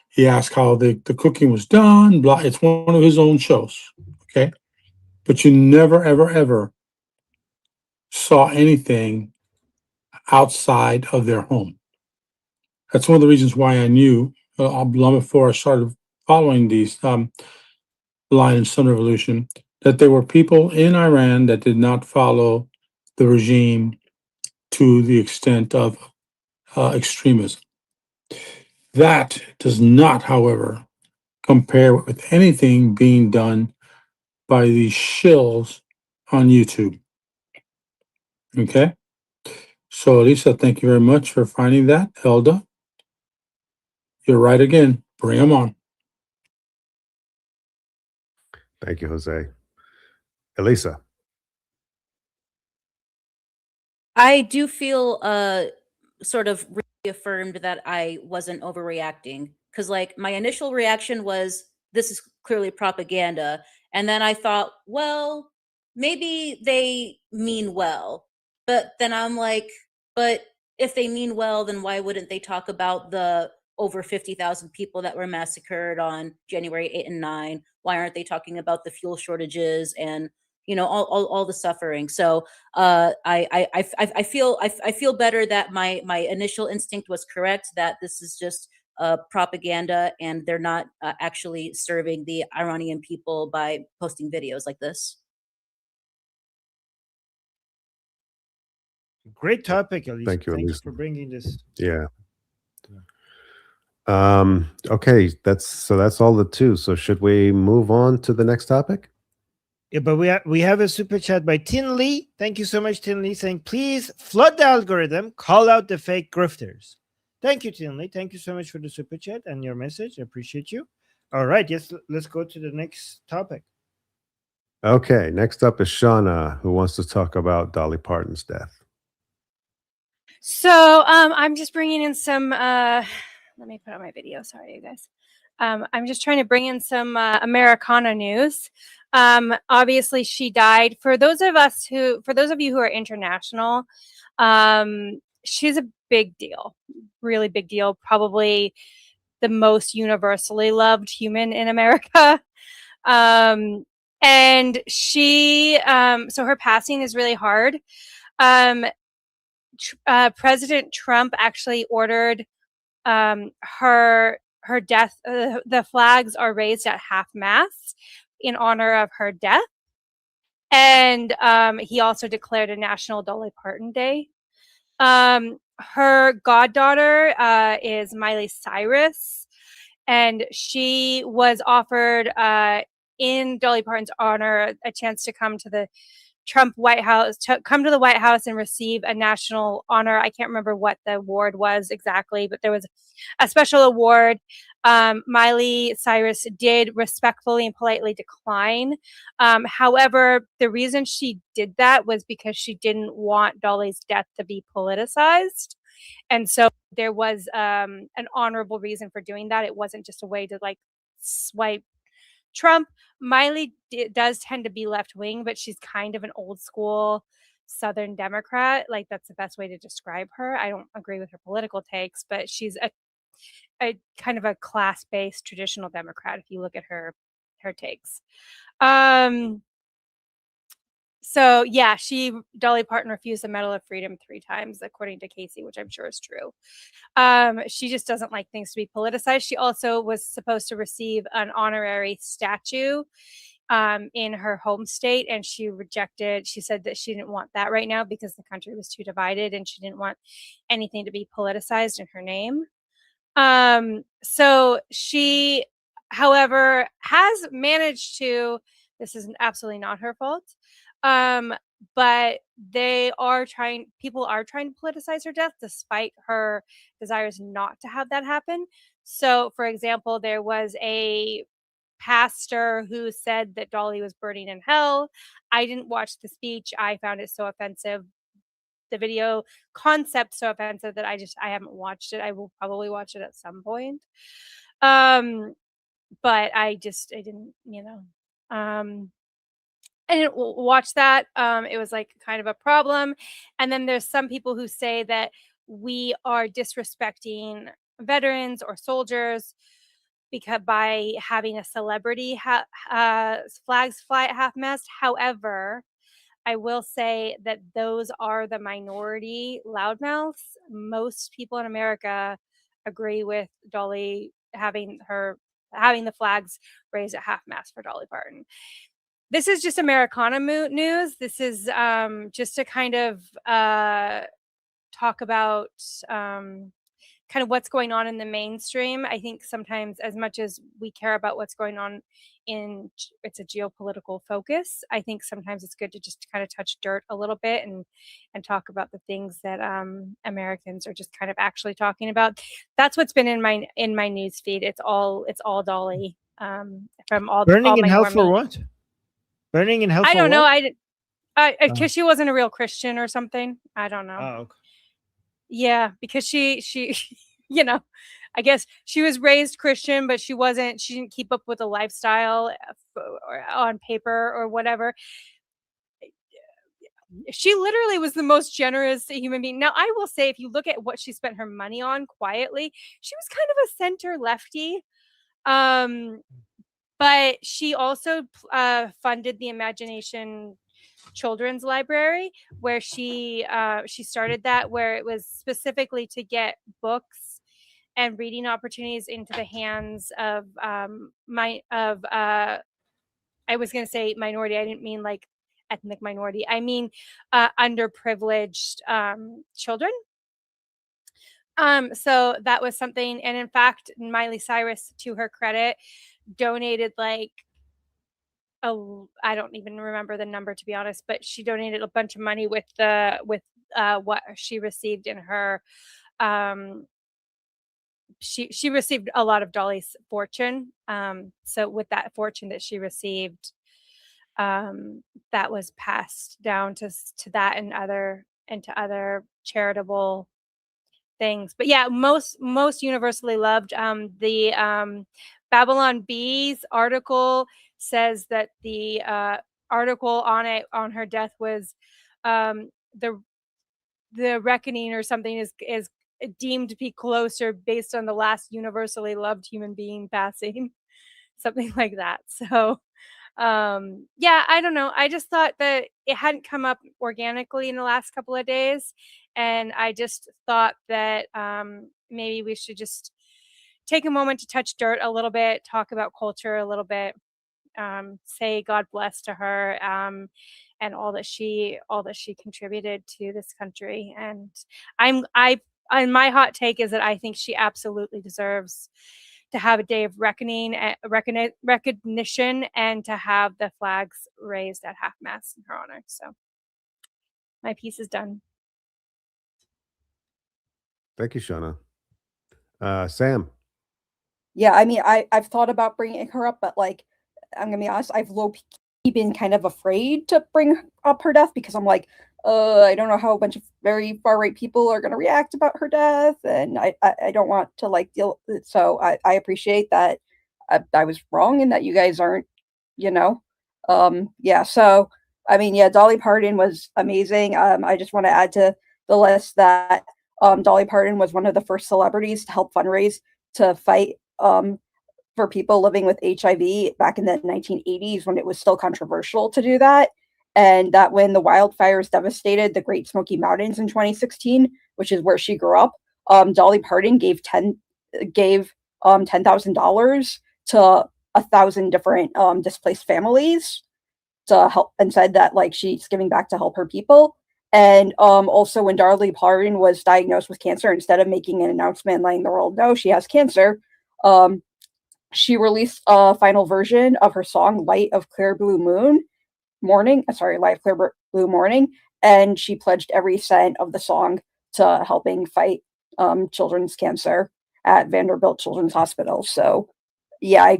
He asked how the cooking was done, blah. It's one of his own shows. Okay. But you never, ever, ever saw anything outside of their home. That's one of the reasons why I knew long before I started following these Lion and Sun Revolution, that there were people in Iran that did not follow the regime to the extent of extremism. That does not, however, compare with anything being done by these shills on YouTube. Okay? So, Lisa, thank you very much for finding that. Elda, you're right again. Bring them on. Thank you, Jose. Elisa. I do feel sort of reaffirmed that I wasn't overreacting, because like my initial reaction was, this is clearly propaganda, and then I thought, well, maybe they mean well, but then I'm like, but if they mean well, then why wouldn't they talk about the over 50,000 people that were massacred on January 8 and 9? Why aren't they talking about the fuel shortages and all the suffering? So I feel better that my initial instinct was correct, that this is just propaganda, and they're not actually serving the Iranian people by posting videos like this. Great topic, Elisa. Thank you, Thank you Elisa. for bringing this. Yeah. Okay, that's all the two. So should we move on to the next topic? Yeah, but we have a super chat by Tin Lee. Thank you so much, Tin Lee, saying, please flood the algorithm, call out the fake grifters. Thank you, Tin Lee. Thank you so much for the super chat and your message. I appreciate you. All right, yes, let's go to the next topic. Okay, next up is Shauna, who wants to talk about Dolly Parton's death. So I'm just bringing in some, let me put on my video. Sorry, you guys. I'm just trying to bring in some Americana news. Obviously, she died. For those of you who are international, she's a big deal, really big deal. Probably the most universally loved human in America. And she, so her passing is really hard. President Trump actually ordered her death. The flags are raised at half-mast in honor of her death, and he also declared a National Dolly Parton Day. Her goddaughter is Miley Cyrus, and she was offered in Dolly Parton's honor a chance to come to the White House and receive a national honor. I can't remember what the award was exactly, but there was a special award. Miley Cyrus did respectfully and politely decline. However, the reason she did that was because she didn't want Dolly's death to be politicized. And so there was an honorable reason for doing that. It wasn't just a way to like swipe Trump. Miley does tend to be left wing, but she's kind of an old school Southern Democrat. Like, that's the best way to describe her. I don't agree with her political takes, but she's a kind of a class-based traditional Democrat if you look at her takes. So yeah, Dolly Parton refused the Medal of Freedom 3 times, according to Casey, which I'm sure is true. She just doesn't like things to be politicized. She also was supposed to receive an honorary statue in her home state, and she rejected. She said that she didn't want that right now because the country was too divided, and she didn't want anything to be politicized in her name. So she, however, has managed to, this is absolutely not her fault, But people are trying to politicize her death despite her desires not to have that happen. So, for example, there was a pastor who said that Dolly was burning in hell. I didn't watch the speech. I found it so offensive. The video concept so offensive that I haven't watched it. I will probably watch it at some point. But I didn't, I didn't watch that. It was like kind of a problem. And then there's some people who say that we are disrespecting veterans or soldiers because by having a celebrity flags fly at half-mast. However, I will say that those are the minority loudmouths. Most people in America agree with Dolly having the flags raised at half-mast for Dolly Parton. This is just Americana news. This is just to kind of talk about kind of what's going on in the mainstream. I think sometimes, as much as we care about what's going on it's a geopolitical focus, I think sometimes it's good to just kind of touch dirt a little bit and talk about the things that Americans are just kind of actually talking about. That's what's been in my news feed. It's all Dolly from all Burning in my hell normie. for what? Burning in hell I for don't know. what? Because she wasn't a real Christian or something. I don't know. Oh, okay. Yeah, because she I guess she was raised Christian, but she didn't keep up with the lifestyle or on paper or whatever. She literally was the most generous human being. Now, I will say, if you look at what she spent her money on quietly, she was kind of a center lefty. But she also funded the Imagination Children's Library, where she started that, where it was specifically to get books and reading opportunities into the hands of I was going to say minority. I didn't mean like ethnic minority. I mean underprivileged children. So that was something, and in fact, Miley Cyrus, to her credit, donated like I don't even remember the number, to be honest, but she donated a bunch of money with what she received in her she received a lot of Dolly's fortune. So with that fortune that she received, that was passed down to that and to other charitable things. But yeah, most universally loved. The Babylon Bee's article says that the article on her death was the reckoning or something is deemed to be closer based on the last universally loved human being passing, something like that. So yeah, I don't know. I just thought that it hadn't come up organically in the last couple of days, and I just thought that maybe we should just take a moment to touch dirt a little bit, talk about culture a little bit, say God bless to her, and all that she contributed to this country. And and my hot take is that I think she absolutely deserves to have a day of reckoning, recognition, and to have the flags raised at half-mast in her honor. So my piece is done. Thank you, Shauna. Sam. Yeah, I mean, I've thought about bringing her up, but like, I'm gonna be honest, I've low-key been kind of afraid to bring up her death because I'm like, I don't know how a bunch of very far-right people are gonna react about her death, and I don't want to like deal. So I appreciate that I was wrong and that you guys aren't, yeah. So I mean, yeah, Dolly Parton was amazing. I just want to add to the list that Dolly Parton was one of the first celebrities to help fundraise to fight for people living with HIV back in the 1980s when it was still controversial to do that. And that when the wildfires devastated the Great Smoky Mountains in 2016, which is where she grew up, Dolly Parton gave $10,000 to 1,000 different displaced families to help, and said that like she's giving back to help her people. And also when Dolly Parton was diagnosed with cancer, instead of making an announcement letting the world know she has cancer, she released a final version of her song Light of Clear Blue Blue Morning, and she pledged every cent of the song to helping fight children's cancer at Vanderbilt Children's Hospital. So, yeah,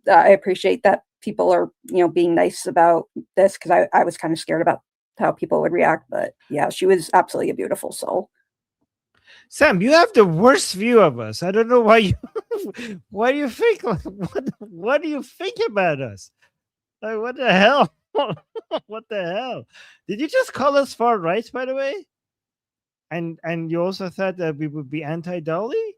I appreciate that people are being nice about this, because I was kind of scared about how people would react. But yeah, she was absolutely a beautiful soul. Sam, you have the worst view of us. I don't know why you why do you think what do you think about us? Like, what the hell? What the hell? Did you just call us far right, by the way? And you also thought that we would be anti-Dolly?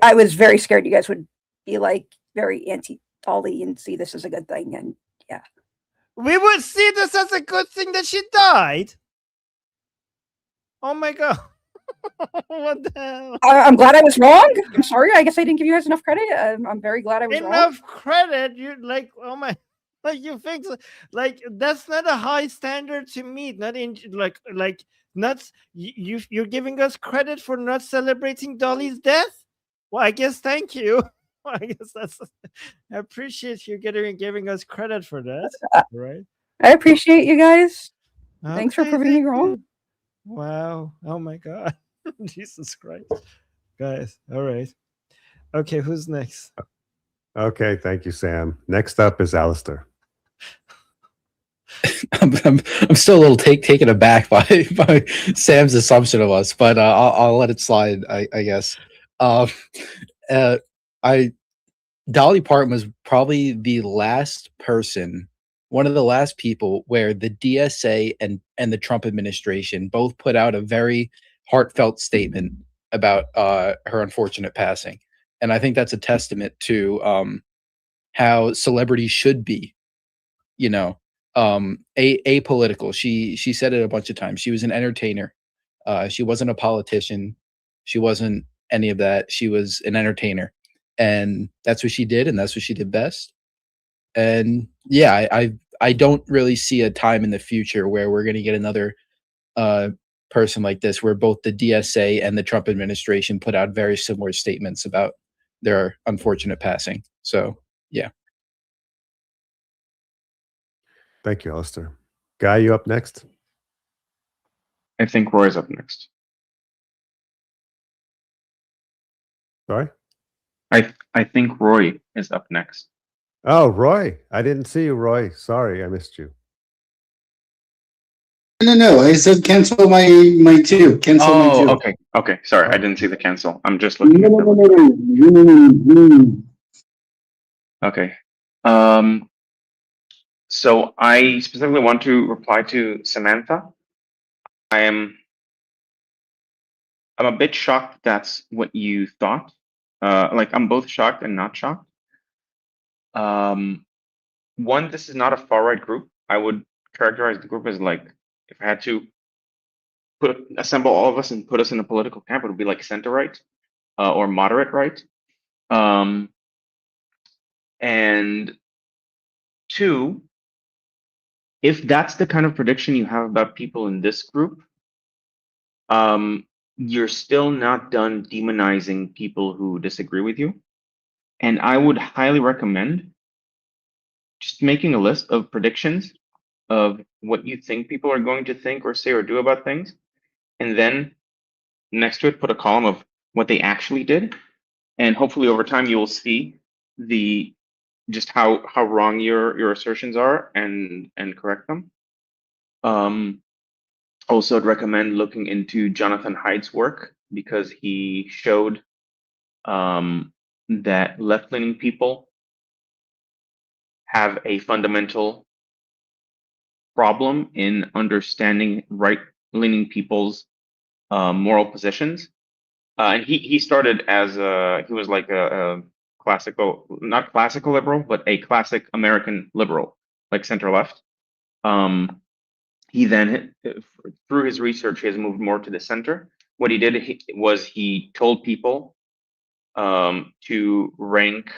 I was very scared you guys would be like very anti-Dolly and see this as a good thing. And yeah, We would see this as a good thing that she died. Oh my god. What the hell? I'm glad I was wrong. I'm sorry. I guess I didn't give you guys enough credit. I'm very glad I was wrong. Enough credit. You're like, oh my, like you think like that's not a high standard to meet. Not in like not you're giving us credit for not celebrating Dolly's death. Well, I guess thank you. I guess that's I appreciate you giving us credit for that. Right. I appreciate you guys. Thanks for Okay, proving me thank wrong. you. Wow. Oh my god. Jesus Christ. Guys. All right. Okay, who's next? Okay, thank you, Sam. Next up is Alistair. I'm still a little taken aback by Sam's assumption of us, but I'll let it slide. I guess. Dolly Parton was probably the last person, one of the last people where the DSA and the Trump administration both put out a very heartfelt statement about her unfortunate passing, and I think that's a testament to how celebrities should be, apolitical. She said it a bunch of times. She was an entertainer. She wasn't a politician. She wasn't any of that. She was an entertainer, and that's what she did, and that's what she did best. And yeah, I don't really see a time in the future where we're going to get another person like this, where both the DSA and the Trump administration put out very similar statements about their unfortunate passing. So yeah. Thank you, Alistair. Guy, you up next? I think Roy's up next. Sorry? I think Roy is up next. Oh, Roy. I didn't see you, Roy. Sorry, I missed you. No. I said cancel my two. Cancel my two. Okay. Okay. Sorry, I didn't see the cancel. I'm just No, looking at no. Okay. So I specifically want to reply to Samantha. I'm a bit shocked that's what you thought. Like, I'm both shocked and not shocked. One, this is not a far right group. I would characterize the group as, like, if I had to assemble all of us and put us in a political camp, it would be like center right or moderate right. And two, if that's the kind of prediction you have about people in this group, you're still not done demonizing people who disagree with you. And I would highly recommend just making a list of predictions of what you think people are going to think or say or do about things. And then next to it, put a column of what they actually did. And hopefully over time, you will see just how wrong your assertions are and correct them. Also, I'd recommend looking into Jonathan Haidt's work, because he showed that left-leaning people have a fundamental problem in understanding right-leaning people's moral positions. And he started as he was like a classical, not classical liberal, but a classic American liberal, like center-left. He then, through his research, he has moved more to the center. What he did was he told people to rank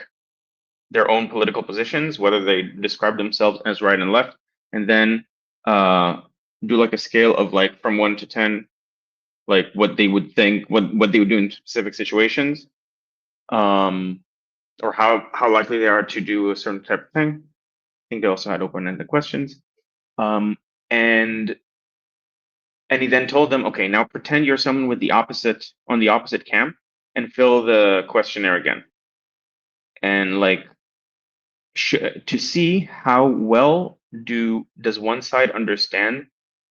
their own political positions, whether they describe themselves as right and left, and then do like a scale of like from 1 to 10, like what they would think, what they would do in specific situations, or how likely they are to do a certain type of thing. I think they also had open-ended questions. And he then told them, okay, now pretend you're someone with the opposite on the opposite camp and fill the questionnaire again. And like to see how well does one side understand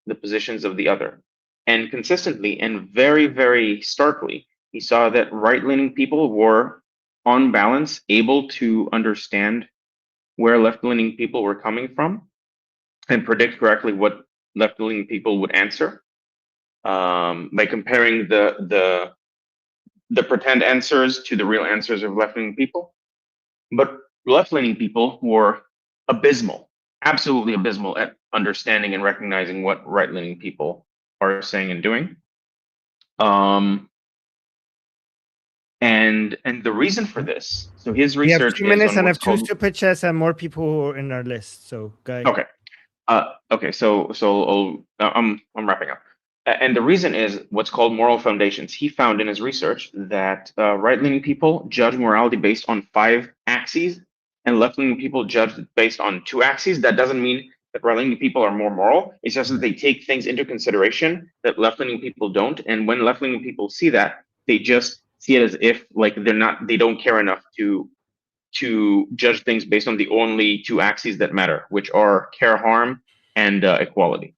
the positions of the other. And consistently and very, very starkly, he saw that right-leaning people were, on balance, able to understand where left-leaning people were coming from and predict correctly what left-leaning people would answer by comparing the pretend answers to the real answers of left-leaning people. But left-leaning people were abysmal, absolutely abysmal at understanding and recognizing what right-leaning people are saying and doing. And the reason for this, so his We have research 2 is minutes on and I what's have two called. super chats and more people who are in our list. So, guys. Okay. Okay. So I'm wrapping up. And the reason is what's called moral foundations. He found in his research that right-leaning people judge morality based on 5 axes, and left-leaning people judge it based on 2 axes. That doesn't mean that right-leaning people are more moral. It's just that they take things into consideration that left-leaning people don't. And when left-leaning people see that, they just see it as if like they don't care enough to judge things based on the only 2 axes that matter, which are care harm and equality.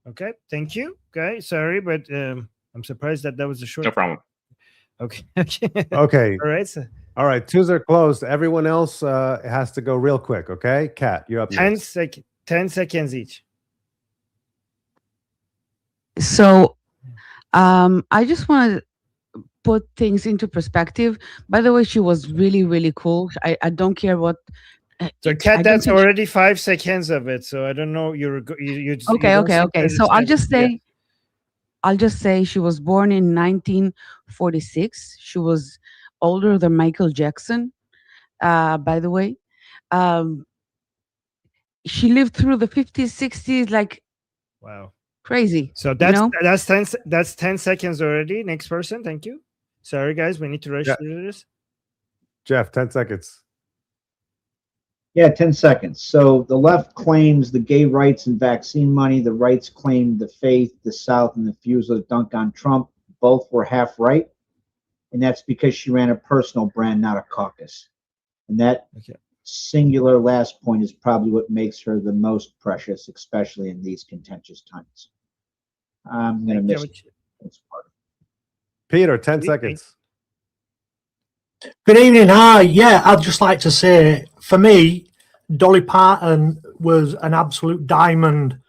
Okay, thank you, guys. Sorry, but I'm surprised that was a short. No problem. Okay. Okay. Okay. All right. So All right. 2s are closed. Everyone else has to go real quick. Okay. Kat, you're up 10 next. 10 seconds each. So I just want to put things into perspective. By the way, she was really, really cool. I don't care what. So, Kat, that's already 5 seconds of it. So I don't know. Okay. So I'll just say she was born in 1946. She was older than Michael Jackson. By the way, she lived through the 50s, 60s, like wow, crazy. So that's 10 seconds already. Next person, thank you. Sorry, guys, we need to rush through this. Jeff, 10 seconds. Yeah, 10 seconds. So the left claims the gay rights and vaccine money. The rights claim the faith, the South, and the refusal to dunk on Trump. Both were half right. And that's because she ran a personal brand, not a caucus. And that singular last point is probably what makes her the most precious, especially in these contentious times. I'm going to miss it. Peter, 10 seconds. Good evening. Hi. Yeah, I'd just like to say, for me, Dolly Parton was an absolute diamond.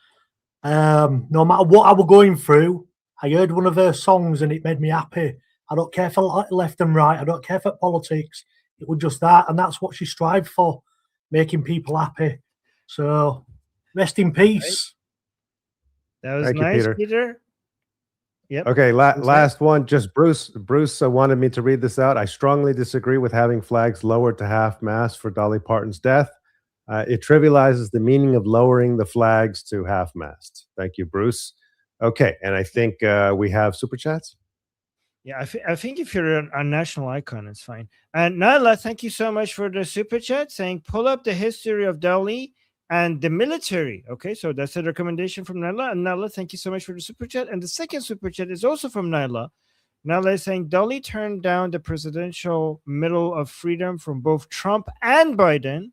No matter what I was going through, I heard one of her songs and it made me happy. I don't care for left and right. I don't care for politics. It was just that, and that's what she strived for, making people happy. So, rest in peace. That was Thank you, nice, Peter. Peter. Yep. Okay, last one. Just Bruce. Bruce wanted me to read this out. I strongly disagree with having flags lowered to half-mast for Dolly Parton's death. It trivializes the meaning of lowering the flags to half-mast. Thank you, Bruce. Okay, and I think we have super chats. Yeah, I think if you're a national icon, it's fine. And Nyla, thank you so much for the super chat saying, pull up the history of Dolly and the military. Okay, so that's a recommendation from Nyla. And Nyla, thank you so much for the super chat. And the second super chat is also from Nyla. Nyla is saying, Dolly turned down the presidential Medal of Freedom from both Trump and Biden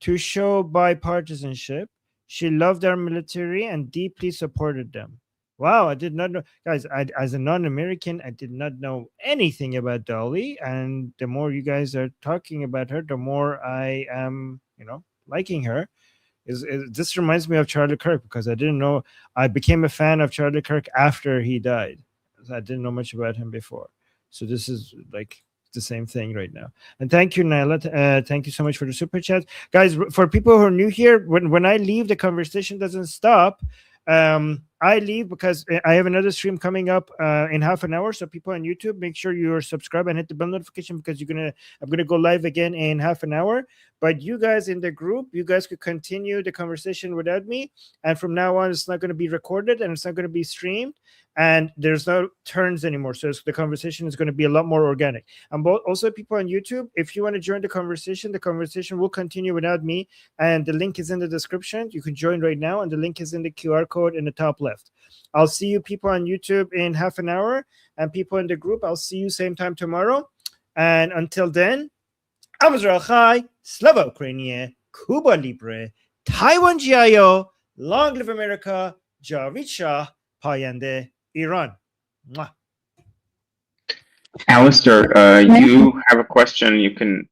to show bipartisanship. She loved our military and deeply supported them. Wow, I did not know. Guys, as a non-American, I did not know anything about Dolly. And the more you guys are talking about her, the more I am, liking her. This reminds me of Charlie Kirk, because I didn't know. I became a fan of Charlie Kirk after he died. I didn't know much about him before. So this is like the same thing right now. And thank you, Nyla. Thank you so much for the super chat. Guys, for people who are new here, when I leave, the conversation doesn't stop. I leave because I have another stream coming up in half an hour. So people on YouTube, make sure you're subscribed and hit the bell notification because I'm gonna go live again in half an hour. But you guys in the group, you guys could continue the conversation without me. And from now on, it's not going to be recorded and it's not going to be streamed. And there's no turns anymore. So the conversation is going to be a lot more organic. And also people on YouTube, if you want to join the conversation will continue without me. And the link is in the description. You can join right now. And the link is in the QR code in the top left. I'll see you people on YouTube in half an hour. And people in the group, I'll see you same time tomorrow. And until then, Am Israel Chai, Slava Ukrainia, Cuba Libre, Taiwan Jiayo, Long Live America, Javid Shah, Payande, Iran. Mwah. Alistair, you have a question. You can